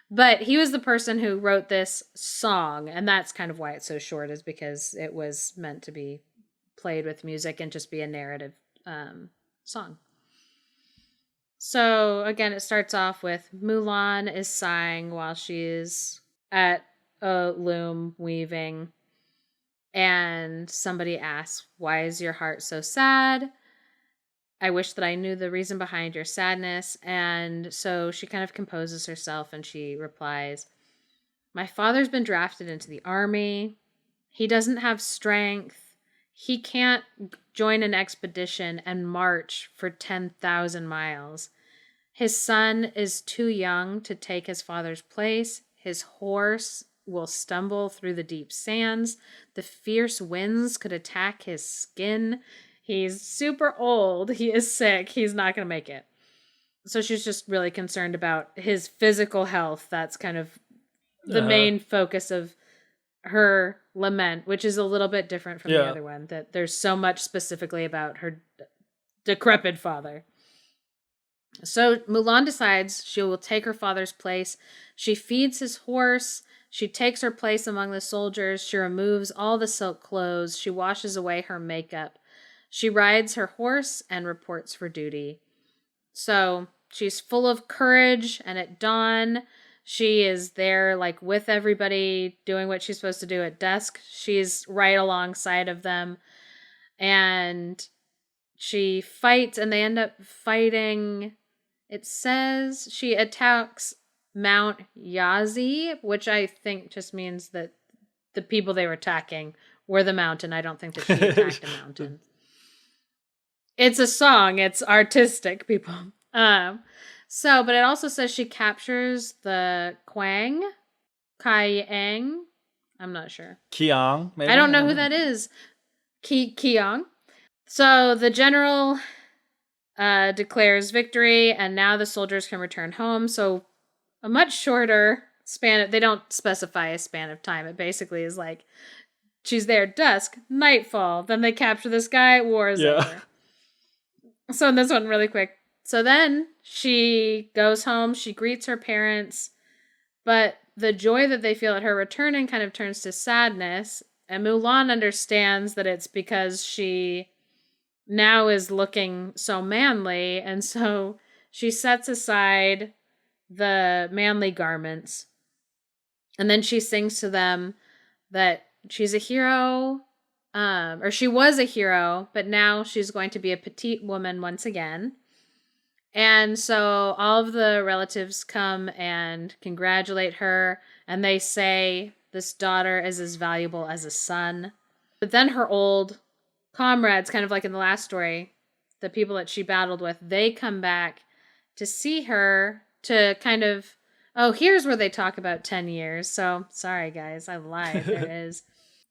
But he was the person who wrote this song, and that's kind of why it's so short, is because it was meant to be played with music and just be a narrative song. So again, it starts off with Mulan is sighing while she is at a loom weaving, and somebody asks, "Why is your heart so sad? I wish that I knew the reason behind your sadness." And so she kind of composes herself and she replies, "My father's been drafted into the army. He doesn't have strength. He can't join an expedition and march for 10,000 miles. His son is too young to take his father's place. His horse will stumble through the deep sands. The fierce winds could attack his skin. He's super old. He is sick. He's not going to make it." So she's just really concerned about his physical health. That's kind of the main focus of her lament, which is a little bit different from the other one, that there's so much specifically about her decrepit father. So Mulan decides she will take her father's place. She feeds his horse. She takes her place among the soldiers. She removes all the silk clothes. She washes away her makeup. She rides her horse and reports for duty. So she's full of courage, and at dawn, she is there like with everybody doing what she's supposed to do. At dusk, she's right alongside of them, and she fights, and they end up fighting. It says she attacks Mount Yazi, which I think just means that the people they were attacking were the mountain. I don't think that she attacked a mountain. It's a song. It's artistic, people. But it also says she captures the Kaiyang. I'm not sure. Kiang, maybe? I don't know who that is. Kiang. So the general declares victory, and now the soldiers can return home. So a much shorter span. They don't specify a span of time. It basically is like she's there dusk, nightfall. Then they capture this guy. War is over. So in this one, really quick. So then she goes home. She greets her parents, but the joy that they feel at her returning kind of turns to sadness. And Mulan understands that it's because she now is looking so manly, and so she sets aside the manly garments, and then she sings to them that she's a hero, or she was a hero, but now she's going to be a petite woman once again. And so all of the relatives come and congratulate her, and they say this daughter is as valuable as a son. But then her old comrades, kind of like in the last story, the people that she battled with, they come back to see her to kind of, here's where they talk about 10 years. So sorry, guys, I lied. There it is.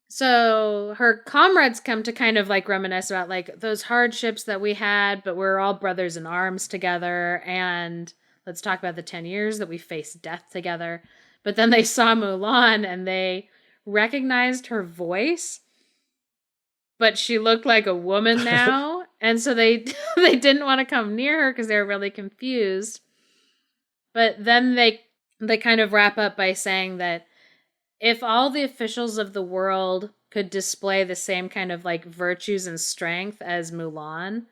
So her comrades come to kind of like reminisce about like those hardships that we had, but we're all brothers in arms together. And let's talk about the 10 years that we faced death together. But then they saw Mulan and they recognized her voice, but she looked like a woman now. And so they didn't want to come near her because they were really confused. But then they kind of wrap up by saying that if all the officials of the world could display the same kind of like virtues and strength as Mulan,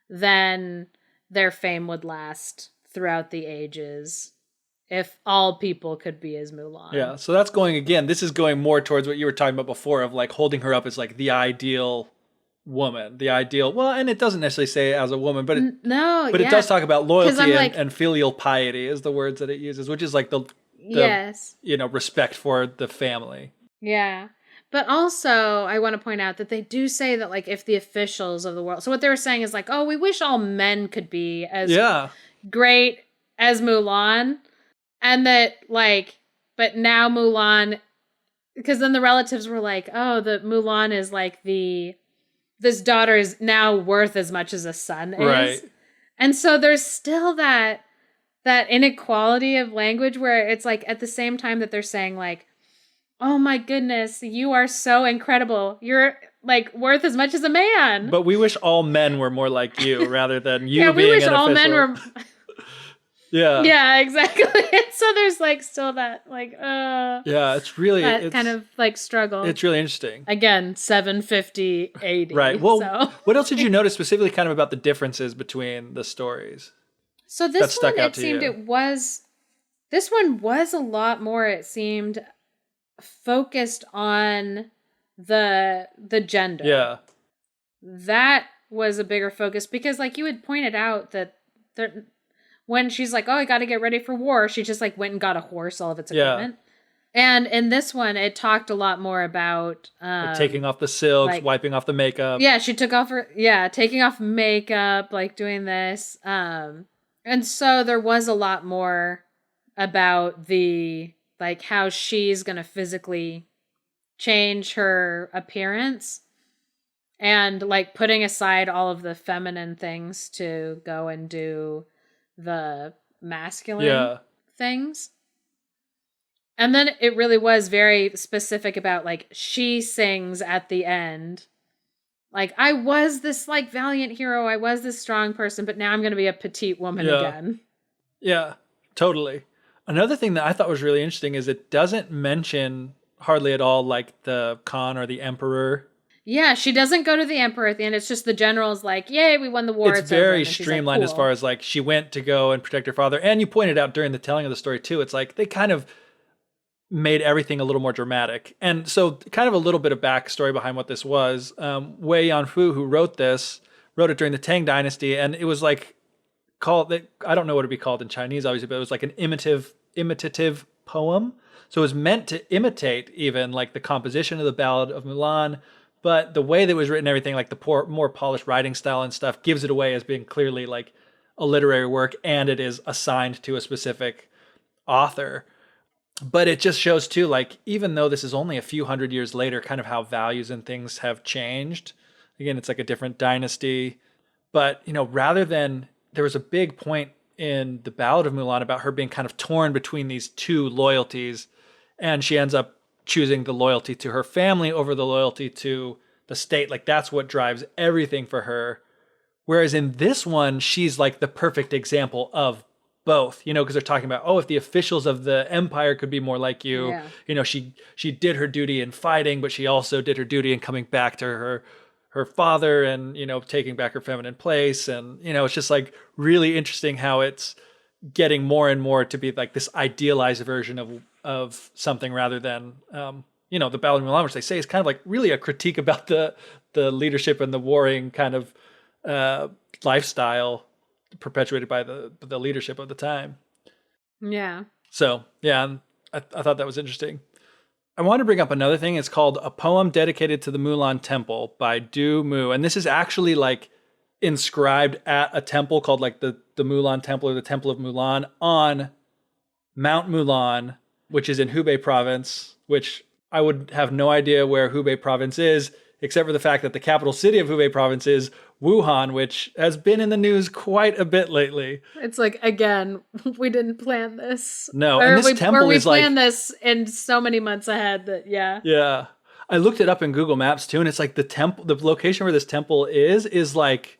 then their fame would last throughout the ages. If all people could be as Mulan. Yeah, so that's going again. This is going more towards what you were talking about before of like holding her up as like the ideal woman, the ideal. Well, and it doesn't necessarily say as a woman, but it does talk about loyalty and filial piety is the words that it uses, which is like the yes, respect for the family. Yeah. But also, I want to point out that they do say that, like, if the officials of the world... So what they were saying is, like, oh, we wish all men could be as great as Mulan. And that, like... But now Mulan... Because then the relatives were like, oh, the Mulan is, like, this daughter is now worth as much as a son is. Right. And so there's still that inequality of language where it's, like, at the same time that they're saying, like, oh my goodness, you are so incredible. You're like worth as much as a man. But we wish all men were more like you rather than you being an official. Yeah, we wish all men were... Yeah. Yeah, exactly. And so there's like still that like, yeah, it's really... That kind of like struggle. It's really interesting. Again, 750 AD. Right. Well, what else did you notice specifically kind of about the differences between the stories? So this one, it seemed this one was a lot more, it seemed... focused on the gender. Yeah. That was a bigger focus because like you had pointed out that when she's like, oh, I got to get ready for war, she just like went and got a horse, all of its equipment. And in this one, it talked a lot more about like taking off the silks, like, wiping off the makeup. Yeah, she took off taking off makeup, like doing this. And so there was a lot more about like how she's going to physically change her appearance and like putting aside all of the feminine things to go and do the masculine things. And then it really was very specific about like she sings at the end. Like, I was this like valiant hero. I was this strong person, but now I'm going to be a petite woman again. Yeah, totally. Another thing that I thought was really interesting is it doesn't mention hardly at all like the Khan or the Emperor. Yeah, she doesn't go to the Emperor at the end. It's just the general's like, yay, we won the war. It's very streamlined as far as like she went to go and protect her father. And you pointed out during the telling of the story too, it's like they kind of made everything a little more dramatic. And so kind of a little bit of backstory behind what this was. Wei Yanfu, who wrote it during the Tang Dynasty, and it was like called, I don't know what it'd be called in Chinese, obviously, but it was like an imitative poem. So it was meant to imitate even like the composition of the Ballad of Mulan, but the way that it was written, everything like the more polished writing style and stuff gives it away as being clearly like a literary work, and it is assigned to a specific author. But it just shows too, like, even though this is only a few hundred years later, kind of how values and things have changed. Again, it's like a different dynasty. But, rather than, there was a big point in the Ballad of Mulan about her being kind of torn between these two loyalties. And she ends up choosing the loyalty to her family over the loyalty to the state. Like, that's what drives everything for her. Whereas in this one, she's like the perfect example of both, because they're talking about, if the officials of the empire could be more like you, she did her duty in fighting, but she also did her duty in coming back to her father and, taking back her feminine place. And, it's just like really interesting how it's getting more and more to be like this idealized version of something rather than, the Ballad of Mulan, which they say is kind of like really a critique about the leadership and the warring kind of lifestyle perpetuated by the leadership of the time. Yeah. So, yeah, I thought that was interesting. I want to bring up another thing. It's called A Poem Dedicated to the Mulan Temple by Du Mu. And this is actually like inscribed at a temple called like the Mulan Temple or the Temple of Mulan on Mount Mulan, which is in Hubei province, which I would have no idea where Hubei province is, except for the fact that the capital city of Hubei province is Wuhan, which has been in the news quite a bit lately. It's like, again, we didn't plan this. No, and this temple is like... we planned this in so many months ahead that, yeah. Yeah. I looked it up in Google Maps too, and it's like the location where this temple is like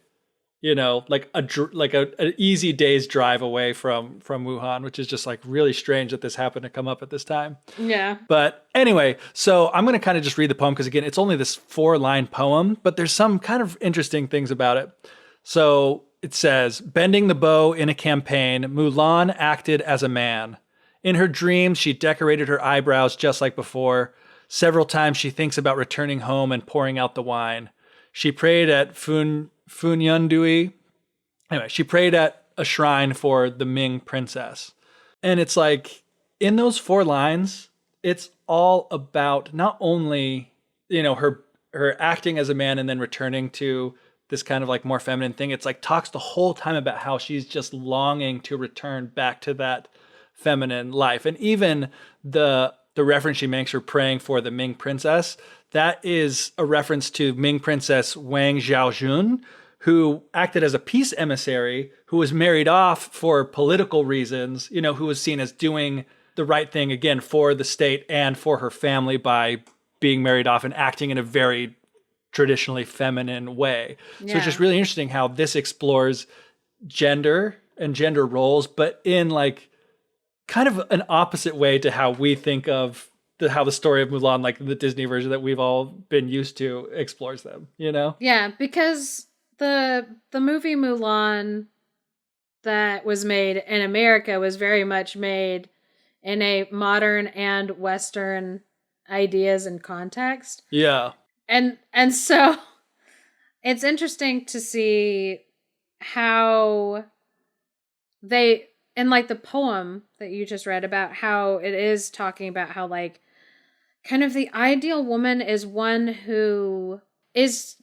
like an easy day's drive away from Wuhan, which is just like really strange that this happened to come up at this time. Yeah. But anyway, so I'm going to kind of just read the poem because again, it's only this 4-line poem, but there's some kind of interesting things about it. So it says, bending the bow in a campaign, Mulan acted as a man. In her dreams, she decorated her eyebrows just like before. Several times she thinks about returning home and pouring out the wine. She prayed at Funyundui. Anyway, she prayed at a shrine for the Ming princess. And it's like, in those 4 lines, it's all about not only, her acting as a man and then returning to this kind of like more feminine thing. It's like talks the whole time about how she's just longing to return back to that feminine life. And even the reference she makes her praying for the Ming princess, that is a reference to Ming Princess Wang Xiaojun, who acted as a peace emissary, who was married off for political reasons, who was seen as doing the right thing, again, for the state and for her family by being married off and acting in a very traditionally feminine way. Yeah. So it's just really interesting how this explores gender and gender roles, but in like kind of an opposite way to how we think of how the story of Mulan, like the Disney version that we've all been used to, explores them, Yeah, because the movie Mulan that was made in America was very much made in a modern and Western ideas and context. Yeah. And so it's interesting to see how they, in like the poem that you just read about, how it is talking about how like kind of the ideal woman is one who is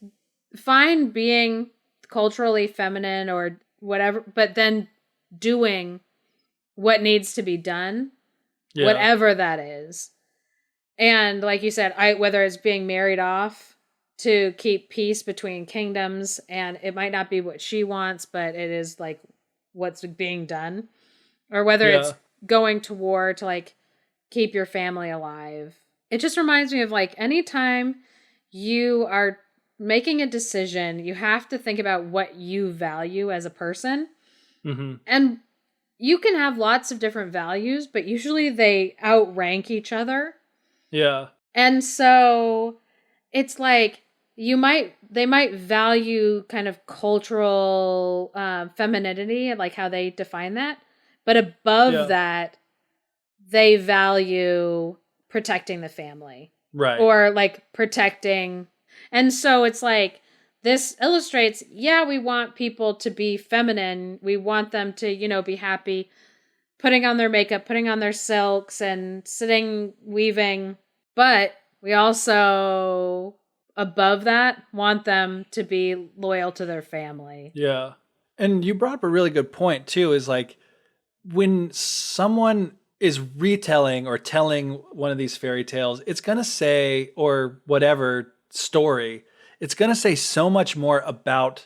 fine being culturally feminine or whatever, but then doing what needs to be done, whatever that is. And like you said, whether it's being married off to keep peace between kingdoms, and it might not be what she wants, but it is like what's being done, or whether it's going to war to like keep your family alive. It just reminds me of like anytime you are making a decision, you have to think about what you value as a person. Mm-hmm. And you can have lots of different values, but usually they outrank each other. Yeah. And so it's like they might value kind of cultural femininity, like how they define that. But above that, they value protecting the family. Right. Or like protecting. And so it's like, this illustrates, we want people to be feminine. We want them to, be happy, putting on their makeup, putting on their silks and sitting, weaving. But we also, above that, want them to be loyal to their family. Yeah. And you brought up a really good point too, is like when someone is retelling or telling one of these fairy tales, it's going to say, or whatever story, it's going to say so much more about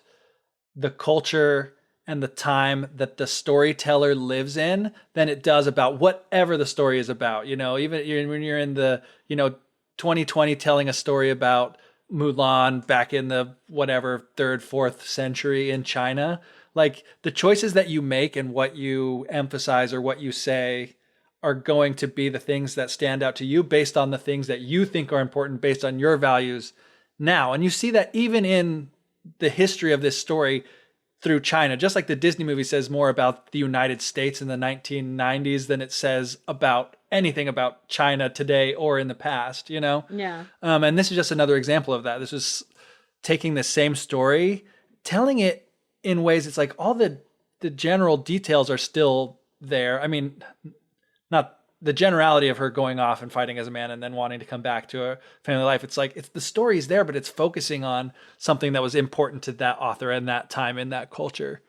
the culture and the time that the storyteller lives in than it does about whatever the story is about. Even when you're in the, 2020 telling a story about Mulan back in the whatever 3rd, 4th century in China, like the choices that you make and what you emphasize or what you say are going to be the things that stand out to you based on the things that you think are important based on your values now. And you see that even in the history of this story through China, just like the Disney movie says more about the United States in the 1990s than it says about anything about China today or in the past, Yeah. And this is just another example of that. This is taking the same story, telling it in ways it's like all the general details are still there. I mean, not the generality of her going off and fighting as a man and then wanting to come back to her family life. It's like, the story's there, but it's focusing on something that was important to that author and that time in that culture.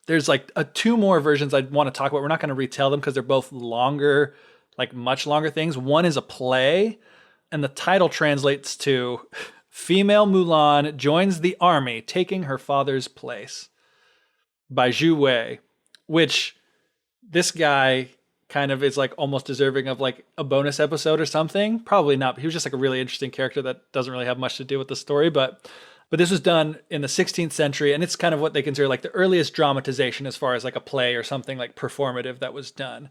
There's like 2 more versions I'd want to talk about. We're not going to retell them because they're both longer, like much longer things. One is a play, and the title translates to Female Mulan Joins the Army, Taking Her Father's Place by Zhu Wei, which this guy kind of is like almost deserving of like a bonus episode or something. Probably not, but he was just like a really interesting character that doesn't really have much to do with the story. But But this was done in the 16th century, and it's kind of what they consider like the earliest dramatization as far as like a play or something like performative that was done.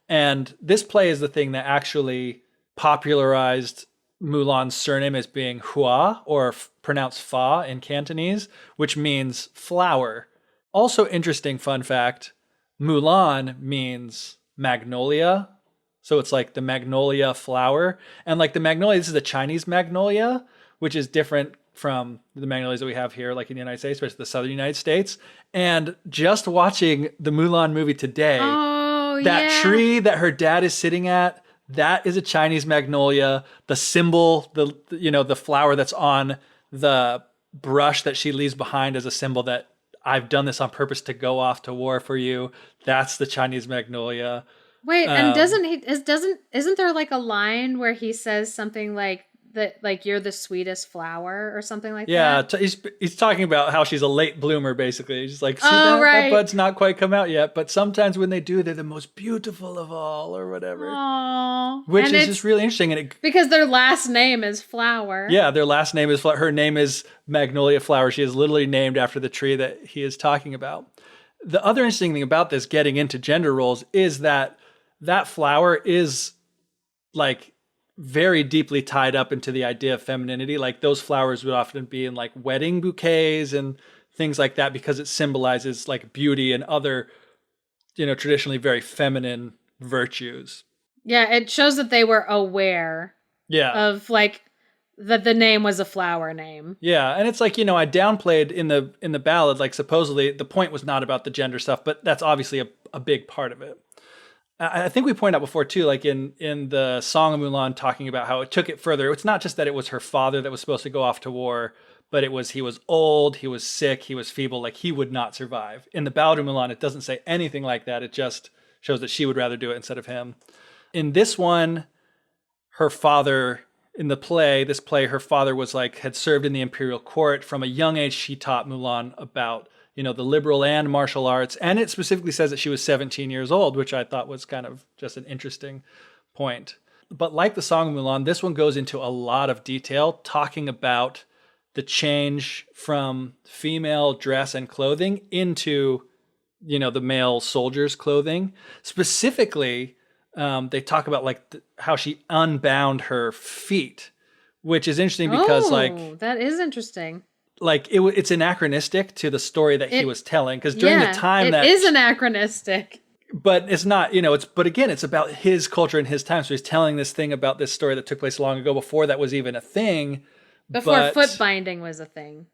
And this play is the thing that actually popularized Mulan's surname as being Hua, or pronounced Fa in Cantonese, which means flower. Also interesting fun fact, Mulan means magnolia. So it's like the magnolia flower. And like the magnolia, this is a Chinese magnolia, which is different from the magnolias that we have here, like in the United States, especially the southern United States. And just watching the Mulan movie today, that tree that her dad is sitting at, that is a Chinese magnolia. The symbol, the flower that's on the brush that she leaves behind as a symbol that I've done this on purpose to go off to war for you. That's the Chinese magnolia. Wait, and isn't there like a line where he says something like that, like you're the sweetest flower or something like that? Yeah, he's talking about how she's a late bloomer, basically. He's like, see that bud's not quite come out yet, but sometimes when they do, they're the most beautiful of all, or whatever. Aww. Which is just really interesting, because their last name is Flower. Yeah, their last name is Flower. Her name is Magnolia Flower. She is literally named after the tree that he is talking about. The other interesting thing about this, getting into gender roles, is that flower is like very deeply tied up into the idea of femininity. Like those flowers would often be in like wedding bouquets and things like that, because it symbolizes like beauty and other, traditionally very feminine virtues. Yeah, it shows that they were aware of like that the name was a flower name. Yeah, and it's like, I downplayed in the ballad, like supposedly the point was not about the gender stuff, but that's obviously a big part of it. I think we pointed out before too, like in the Song of Mulan, talking about how it took it further. It's not just that it was her father that was supposed to go off to war, but he was old, he was sick, he was feeble, like he would not survive. In the Ballad of Mulan, it doesn't say anything like that. It just shows that she would rather do it instead of him. In this one, her father, in this play, her father was like, had served in the imperial court. From a young age, she taught Mulan about the liberal and martial arts. And it specifically says that she was 17 years old, which I thought was kind of just an interesting point. But like the Song of Mulan, this one goes into a lot of detail, talking about the change from female dress and clothing into, the male soldier's clothing. Specifically, they talk about like how she unbound her feet, which is interesting because that is interesting. Like it's anachronistic to the story that he was telling, because during the time it is anachronistic, but it's not, but again, it's about his culture and his time. So he's telling this thing about this story that took place long ago, before that was even a thing. Before foot binding was a thing.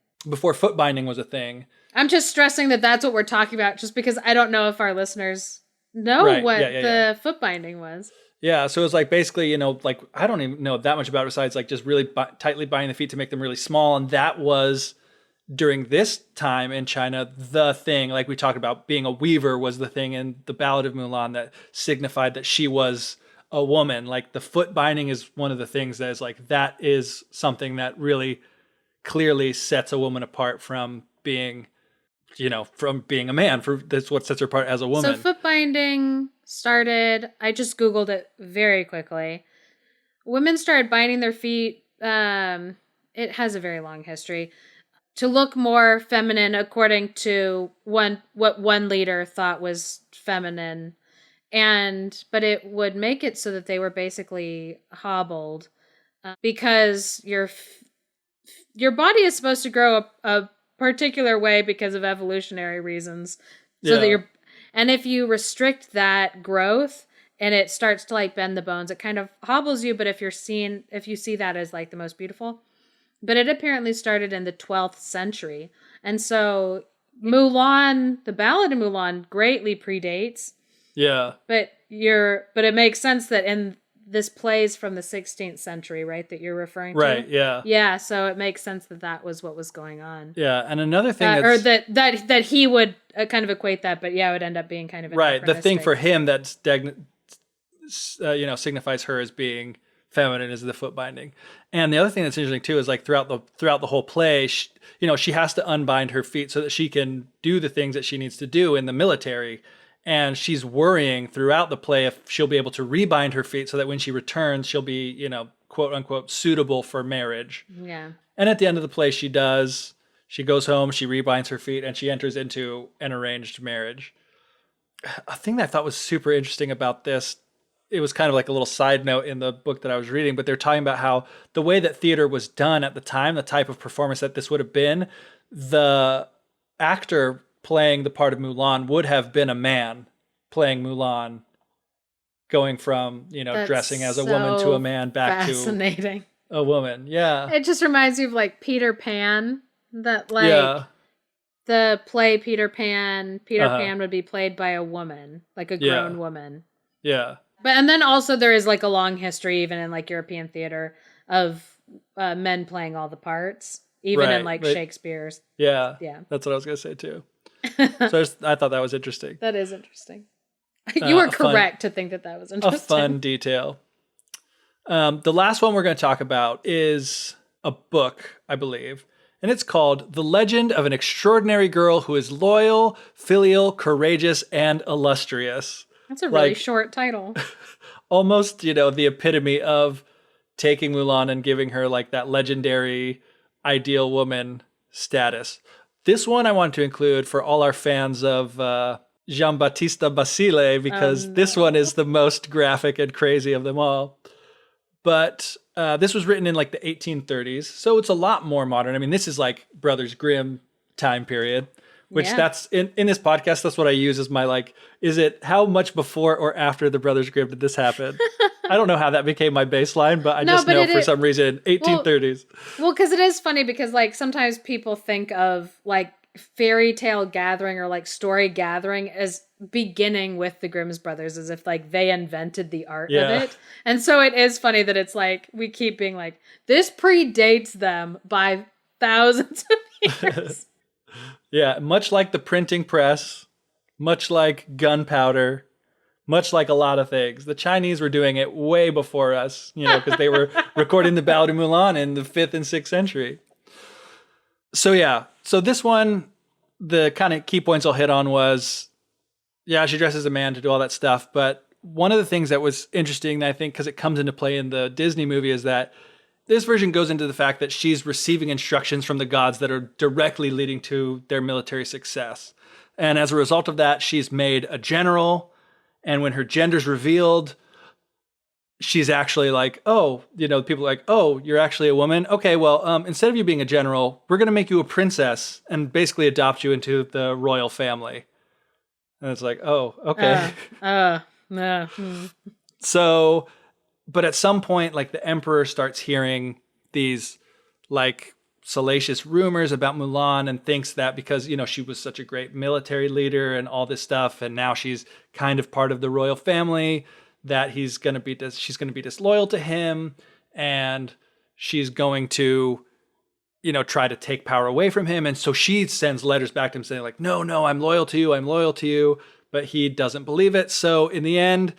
I'm just stressing that that's what we're talking about, just because I don't know if our listeners know what the foot binding was. Yeah, so it was like basically, like I don't even know that much about it besides like just really tightly binding the feet to make them really small. And that was, during this time in China, the thing. Like we talked about, being a weaver was the thing in the Ballad of Mulan that signified that she was a woman. Like the foot binding is one of the things that is like, that is something that really clearly sets a woman apart from being, from being a man. That's what sets her apart as a woman. So foot binding started, I just Googled it very quickly. Women started binding their feet. It has a very long history, to look more feminine, according to what one leader thought was feminine. But it would make it so that they were basically hobbled, because your body is supposed to grow a particular way because of evolutionary reasons. So that and if you restrict that growth and it starts to like bend the bones, it kind of hobbles you. But if you see that as like the most beautiful, but it apparently started in the 12th century. And so Mulan, the Ballad of Mulan, greatly predates. Yeah. But it makes sense that in this plays from the 16th century, right? That you're referring to. Right. Yeah. Yeah. So it makes sense that was what was going on. Yeah. And another thing or that he would kind of equate that, but yeah, it would end up being kind of right. The thing for him that signifies her as being feminine is the foot binding. And the other thing that's interesting too is like throughout the whole play, she has to unbind her feet so that she can do the things that she needs to do in the military. And she's worrying throughout the play if she'll be able to rebind her feet so that when she returns, she'll be, quote unquote suitable for marriage. Yeah. And at the end of the play, she does. She goes home, she rebinds her feet, and she enters into an arranged marriage. A thing that I thought was super interesting about this, it was kind of like a little side note in the book that I was reading, but they're talking about how the way that theater was done at the time, the type of performance that this would have been, the actor playing the part of Mulan would have been a man playing Mulan, going from, That's dressing as a woman to a man back fascinating. to a woman. Yeah. It just reminds me of like Peter Pan, that like Yeah. the play Peter Pan would be played by a woman, like a grown woman. Yeah. But and then also there is like a long history even in like European theater of men playing all the parts, even in like Shakespeare's. Yeah. Yeah. That's what I was going to say too. So I thought that was interesting. That is interesting. You were correct to think that was interesting. A fun detail. The last one we're going to talk about is a book, I believe, and it's called The Legend of an Extraordinary Girl Who is Loyal, Filial, Courageous, and Illustrious. That's a really short title. Almost, the epitome of taking Mulan and giving her like that legendary ideal woman status. This one I want to include for all our fans of Giambattista Basile, because this one is the most graphic and crazy of them all. But this was written in like the 1830s, so it's a lot more modern. I mean, this is like Brothers Grimm time period, which that's in this podcast, that's what I use as my like, is it how much before or after the Brothers Grimm did this happen? I don't know how that became my baseline, but I just know for some reason 1830s. Well, because it is funny because like sometimes people think of like fairy tale gathering or like story gathering as beginning with the Grimm's brothers, as if like they invented the art of it. And so it is funny that it's like we keep being like, this predates them by thousands of years. Yeah, much like the printing press, much like gunpowder, much like a lot of things. The Chinese were doing it way before us, because they were recording the Ballad of Mulan in the 5th and 6th century. So this one, the kind of key points I'll hit on was, she dresses as a man to do all that stuff. But one of the things that was interesting, I think, because it comes into play in the Disney movie, is that this version goes into the fact that she's receiving instructions from the gods that are directly leading to their military success. And as a result of that, she's made a general. And when her gender's revealed, she's actually like, people are like, oh, you're actually a woman? Okay, well, instead of you being a general, we're going to make you a princess and basically adopt you into the royal family. And it's like, oh, okay. So, but at some point, like the emperor starts hearing these like salacious rumors about Mulan and thinks that because, she was such a great military leader and all this stuff, and now she's kind of part of the royal family, that she's going to be disloyal to him, and she's going to, try to take power away from him. And so she sends letters back to him saying like, no, I'm loyal to you. But he doesn't believe it. So in the end,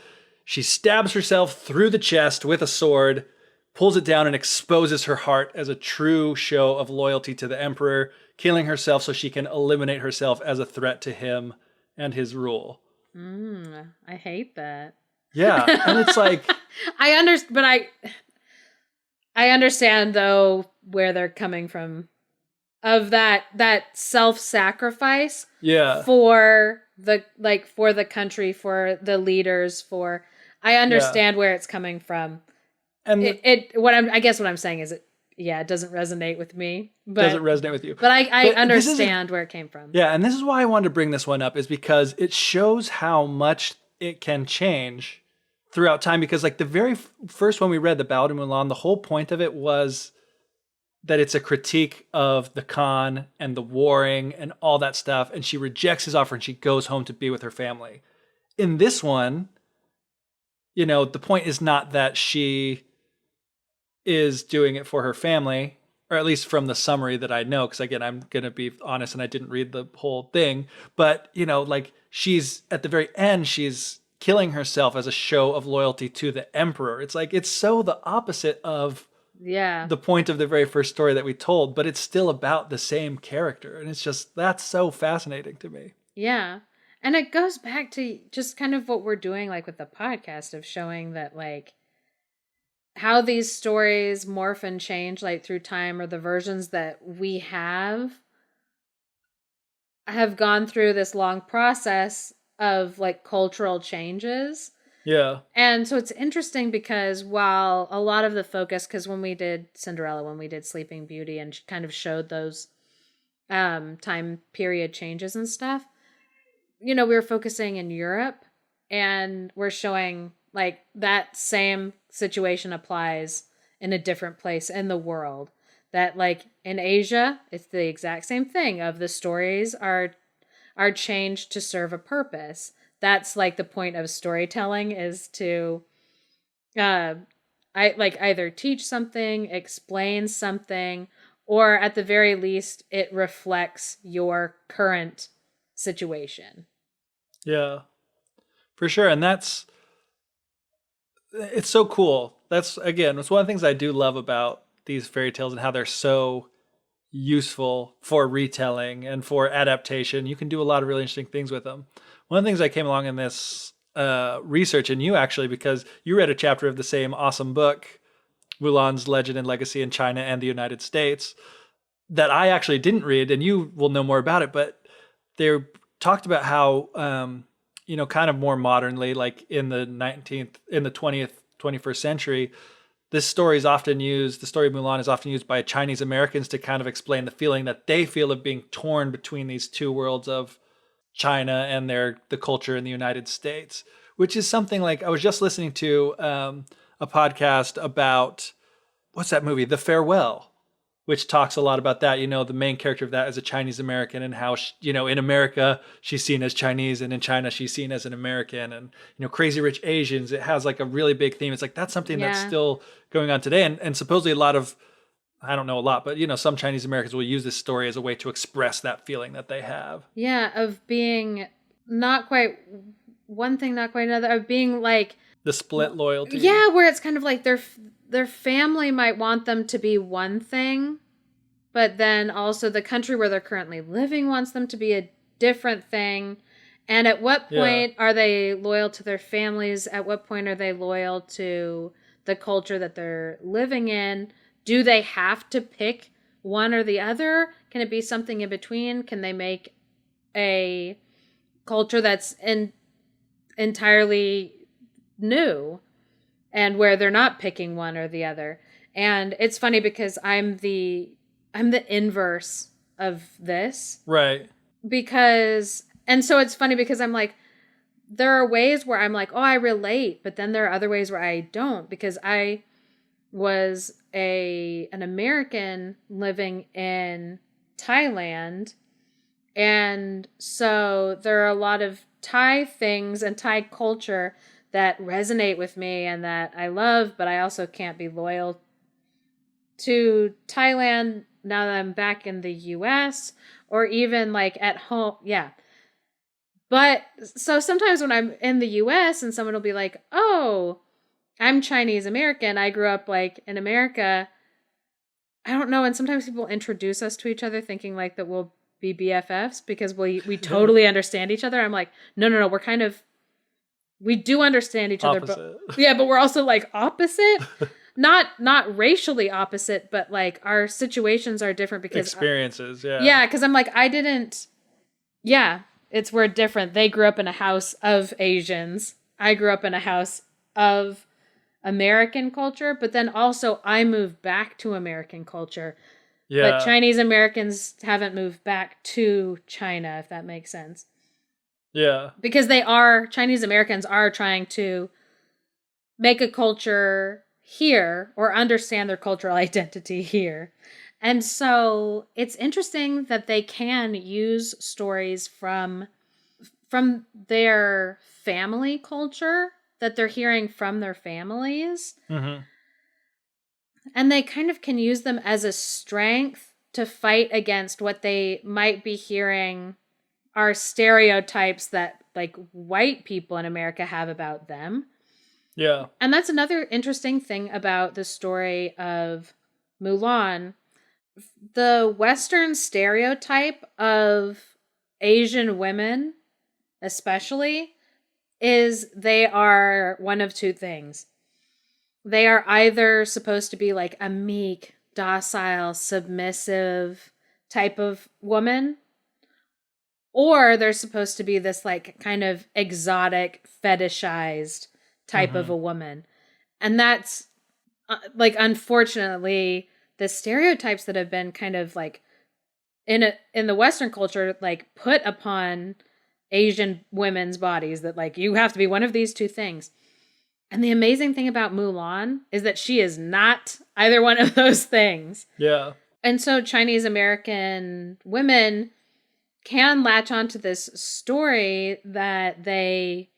she stabs herself through the chest with a sword, pulls it down, and exposes her heart as a true show of loyalty to the emperor, killing herself so she can eliminate herself as a threat to him and his rule. I hate that. Yeah, and it's like I understand though where they're coming from, of that self-sacrifice. Yeah. For the country, for the leaders, I understand where it's coming from. And what I'm saying is it doesn't resonate with me. But doesn't resonate with you. But I understand where it came from. Yeah, and this is why I wanted to bring this one up, is because it shows how much it can change throughout time. Because like the very first one we read, the Ballad of Mulan, the whole point of it was that it's a critique of the Khan and the warring and all that stuff. And she rejects his offer and she goes home to be with her family. In this one, the point is not that she is doing it for her family, or at least from the summary that I know, because again, I'm going to be honest and I didn't read the whole thing. But, like she's at the very end, she's killing herself as a show of loyalty to the emperor. It's like, it's so the opposite of the point of the very first story that we told, but it's still about the same character. And it's just, that's so fascinating to me. Yeah. And it goes back to just kind of what we're doing like with the podcast, of showing that like how these stories morph and change like through time, or the versions that we have gone through this long process of like cultural changes. Yeah. And so it's interesting because while a lot of the focus, because when we did Cinderella, when we did Sleeping Beauty and kind of showed those time period changes and stuff, we were focusing in Europe, and we're showing like that same situation applies in a different place in the world. That like in Asia, it's the exact same thing of the stories are changed to serve a purpose. That's like the point of storytelling, is to uh I like either teach something, explain something, or at the very least it reflects your current situation. Yeah. For sure. And it's so cool. That's again, it's one of the things I do love about these fairy tales and how they're so useful for retelling and for adaptation. You can do a lot of really interesting things with them. One of the things I came along in this research, and you actually, because you read a chapter of the same awesome book, Mulan's Legend and Legacy in China and the United States, that I actually didn't read, and you will know more about it, but they talked about how, kind of more modernly, like in the 20th, 21st century, the story of Mulan is often used by Chinese Americans to kind of explain the feeling that they feel of being torn between these two worlds of China and the culture in the United States, which is something like I was just listening to a podcast about what's that movie, The Farewell, which talks a lot about that. The main character of that is a Chinese American, and how, in America, she's seen as Chinese, and in China, she's seen as an American. And, Crazy Rich Asians, it has like a really big theme. It's like, that's something that's Yeah. still going on today. And supposedly a lot of, I don't know a lot, but, some Chinese Americans will use this story as a way to express that feeling that they have. Yeah, of being not quite one thing, not quite another, of being like The split loyalty. yeah, where it's kind of like their family might want them to be one thing, but then also the country where they're currently living wants them to be a different thing. And at what point are they loyal to their families? At what point are they loyal to the culture that they're living in? Do they have to pick one or the other? Can it be something in between? Can they make a culture that's entirely new, and where they're not picking one or the other? And it's funny because I'm the inverse of this. Right. And so it's funny because I'm like, there are ways where I'm like, oh, I relate, but then there are other ways where I don't, because I was an American living in Thailand. And so there are a lot of Thai things and Thai culture that resonate with me and that I love, but I also can't be loyal to Thailand now that I'm back in the US, or even like at home. Yeah. But so sometimes when I'm in the US and someone will be like, oh, I'm Chinese American, I grew up like in America. I don't know. And sometimes people introduce us to each other thinking like that we'll be BFFs because we totally understand each other. I'm like, no, we do understand each other, Opposite. but we're also like opposite. Not racially opposite, but like our situations are different because experiences. Yeah, because I'm like, we're different. They grew up in a house of Asians. I grew up in a house of American culture, but then also I moved back to American culture. Yeah. But Chinese Americans haven't moved back to China, if that makes sense. Yeah. Because Chinese Americans are trying to make a culture here or understand their cultural identity here. And so it's interesting that they can use stories from their family culture that they're hearing from their families. Mm-hmm. And they kind of can use them as a strength to fight against what they might be hearing are stereotypes that like white people in America have about them. Yeah. And that's another interesting thing about the story of Mulan. The Western stereotype of Asian women, especially, is they are one of two things. they are either supposed to be like a meek, docile, submissive type of woman, or they're supposed to be this like kind of exotic, fetishized type of a woman. And that's like, unfortunately, the stereotypes that have been kind of like in the Western culture, like put upon Asian women's bodies, that like you have to be one of these two things. And the amazing thing about Mulan is that she is not either one of those things. Yeah. And so Chinese American women can latch onto this story that they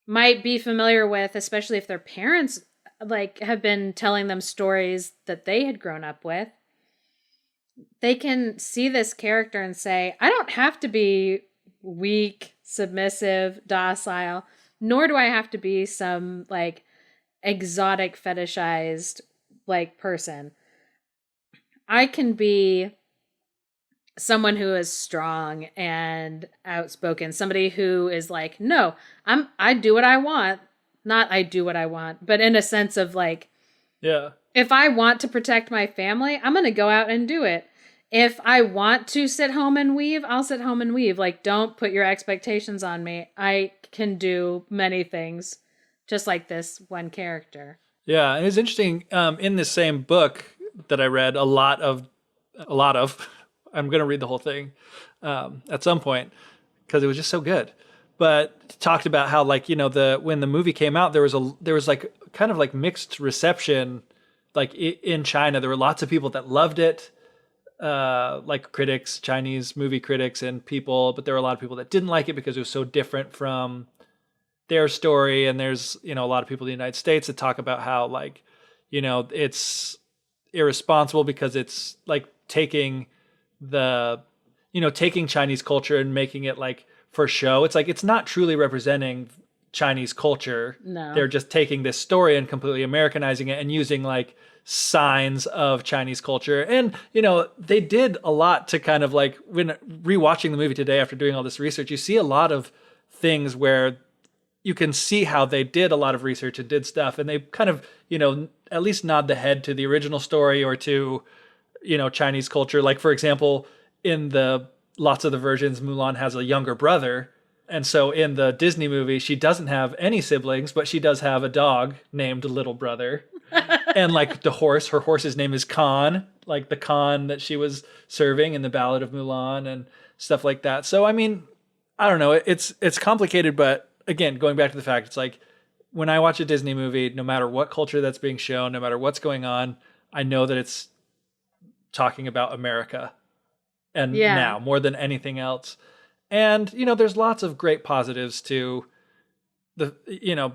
might be familiar with, especially if their parents like have been telling them stories that they had grown up with. They can see this character and say, I don't have to be weak, submissive, docile, nor do I have to be some like exotic, fetishized like person. I can be someone who is strong and outspoken, somebody who is like, no, I do what I want, not I do what I want, but in a sense of like, Yeah. if I want to protect my family, I'm going to go out and do it. If I want to sit home and weave, I'll sit home and weave. Like, don't put your expectations on me. I can do many things, just like this one character. Yeah, and it's interesting. In the same book that I read, a lot of, I'm going to read the whole thing at some point because it was just so good. But talked about how, like, you know, when the movie came out, there was like kind of like mixed reception. Like in China, there were lots of people that loved it, like critics, Chinese movie critics, and people. But there were a lot of people that didn't like it because it was so different from their story. And there's, you know, a lot of people in the United States that talk about how, like, you know, it's irresponsible because it's like taking Chinese culture and making it like for show. It's like, it's not truly representing Chinese culture. No. They're just taking this story and completely Americanizing it and using like signs of Chinese culture. And, you know, they did a lot to kind of like, when rewatching the movie today after doing all this research, you see a lot of things where you can see how they did a lot of research and did stuff, and they kind of, you know, at least nod the head to the original story or to, you know, Chinese culture. Like, for example, in the lots of the versions, Mulan has a younger brother. And so in the Disney movie, she doesn't have any siblings, but she does have a dog named Little Brother. And like her horse's name is Khan, like the Khan that she was serving in the Ballad of Mulan and stuff like that. So, I mean, I don't know. It's complicated, but again, going back to the fact, it's like when I watch a Disney movie, no matter what culture that's being shown, no matter what's going on, I know that it's talking about America and now more than anything else. And, you know, there's lots of great positives to the, you know,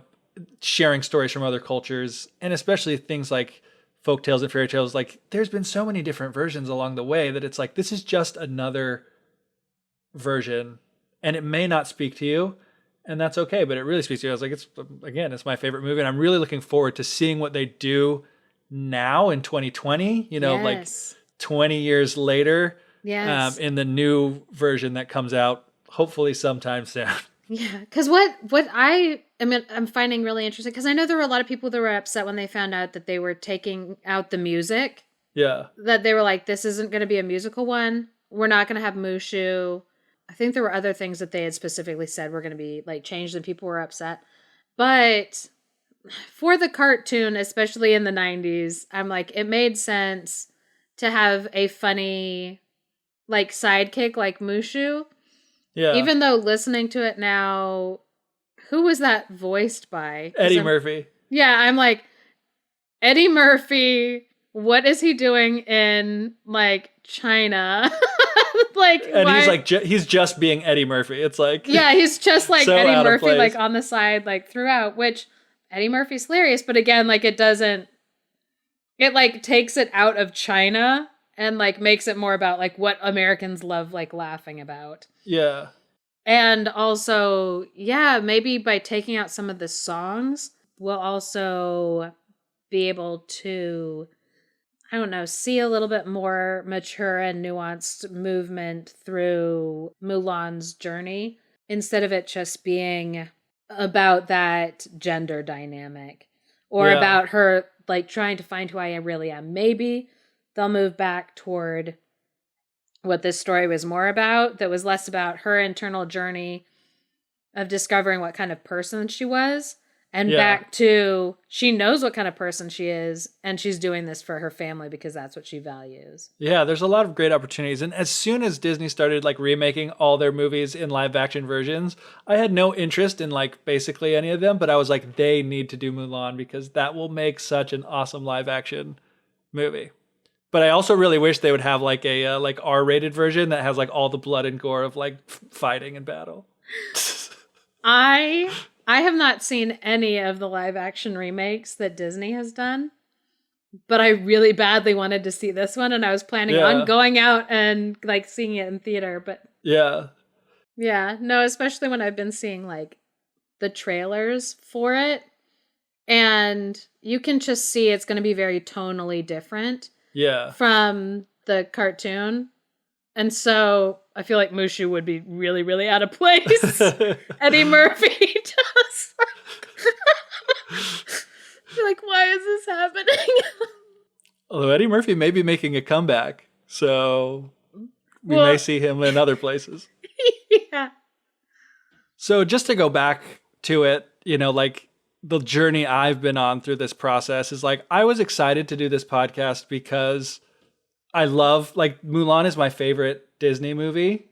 sharing stories from other cultures, and especially things like folk tales and fairy tales. Like, there's been so many different versions along the way that it's like, this is just another version, and it may not speak to you, and that's okay, but it really speaks to you. I was like, it's my favorite movie, and I'm really looking forward to seeing what they do now in 2020, you know, like 20 years later, in the new version that comes out hopefully sometime soon. Yeah, because I'm finding really interesting, because I know there were a lot of people that were upset when they found out that they were taking out the music. Yeah. That they were like, this isn't going to be a musical one. We're not going to have Mushu. I think there were other things that they had specifically said were going to be like changed, and people were upset. But for the cartoon, especially in the 90s, I'm like, it made sense to have a funny like sidekick like Mushu. Yeah. Even though listening to it now, who was that voiced by? Eddie Murphy. Yeah, I'm like, Eddie Murphy, what is he doing in like China? Like, and he's like, he's just being Eddie Murphy. It's like, yeah, he's just like so Eddie Murphy, like on the side, like throughout, which Eddie Murphy's hilarious. But again, like it like takes it out of China and like makes it more about like what Americans love, like laughing about. Yeah. And also, yeah, maybe by taking out some of the songs, we'll also be able to, I don't know, see a little bit more mature and nuanced movement through Mulan's journey, instead of it just being about that gender dynamic or Yeah. about her like trying to find who I really am. Maybe they'll move back toward what this story was more about, that was less about her internal journey of discovering what kind of person she was, and Yeah. back to she knows what kind of person she is, and she's doing this for her family because that's what she values. Yeah, there's a lot of great opportunities. And as soon as Disney started like remaking all their movies in live action versions, I had no interest in like basically any of them, but I was like, they need to do Mulan because that will make such an awesome live action movie. But I also really wish they would have like a like R-rated version that has like all the blood and gore of like fighting and battle. I have not seen any of the live action remakes that Disney has done, but I really badly wanted to see this one, and I was planning on going out and like seeing it in theater. But yeah, no, especially when I've been seeing like the trailers for it, and you can just see it's going to be very tonally different from the cartoon. And so I feel like Mushu would be really, really out of place. Eddie Murphy does. Like, why is this happening? Although Eddie Murphy may be making a comeback, so we may see him in other places. Yeah. So just to go back to it, you know, like the journey I've been on through this process is like, I was excited to do this podcast because I love, like, Mulan is my favorite Disney movie.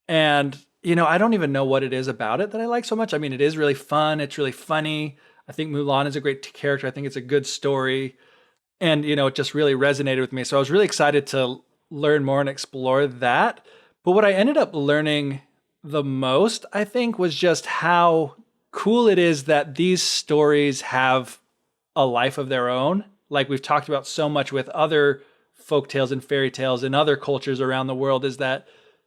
And, you know, I don't even know what it is about it that I like so much. I mean, it is really fun. It's really funny. I think Mulan is a great character. I think it's a good story. And, you know, it just really resonated with me. So I was really excited to learn more and explore that. But what I ended up learning the most, I think, was just how cool it is that these stories have a life of their own. Like we've talked about so much with other folk tales and fairy tales in other cultures around the world, is that,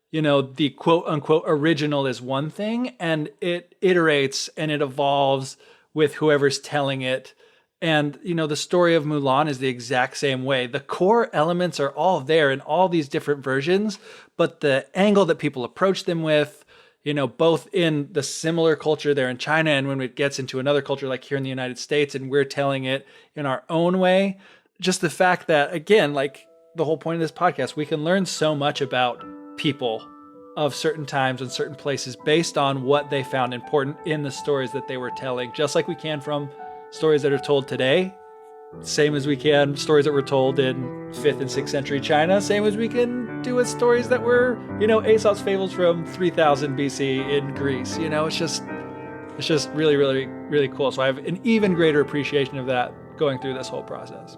you know, the quote unquote original is one thing and it iterates and it evolves with whoever's telling it. And, you know, the story of Mulan is the exact same way. The core elements are all there in all these different versions, but the angle that people approach them with, you know, both in the similar culture there in China and when it gets into another culture like here in the United States and we're telling it in our own way, just the fact that, again, like the whole point of this podcast, we can learn so much about people of certain times and certain places based on what they found important in the stories that they were telling, just like we can from stories that are told today, same as we can stories that were told in 5th and 6th century China, same as we can do with stories that were, you know, Aesop's fables from 3000 BC in Greece. You know, it's just really, really, really cool. So I have an even greater appreciation of that going through this whole process.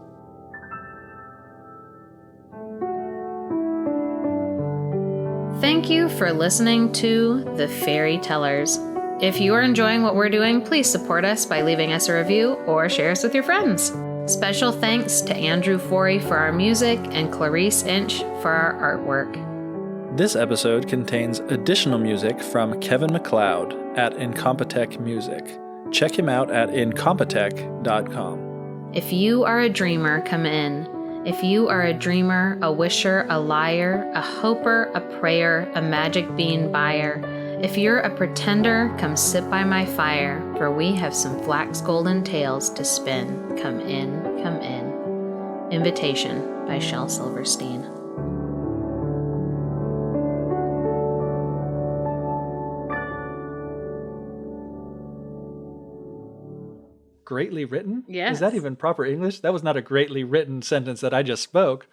Thank you for listening to The Fairy Tellers. If you are enjoying what we're doing, please support us by leaving us a review or share us with your friends. Special thanks to Andrew Forey for our music and Clarice Inch for our artwork. This episode contains additional music from Kevin MacLeod at Incompetech Music. Check him out at incompetech.com. If you are a dreamer, come in. If you are a dreamer, a wisher, a liar, a hoper, a prayer, a magic bean buyer, if you're a pretender, come sit by my fire, for we have some flax golden tales to spin. Come in, come in. Invitation by Shel Silverstein. Greatly written? Yes. Is that even proper English? That was not a greatly written sentence that I just spoke.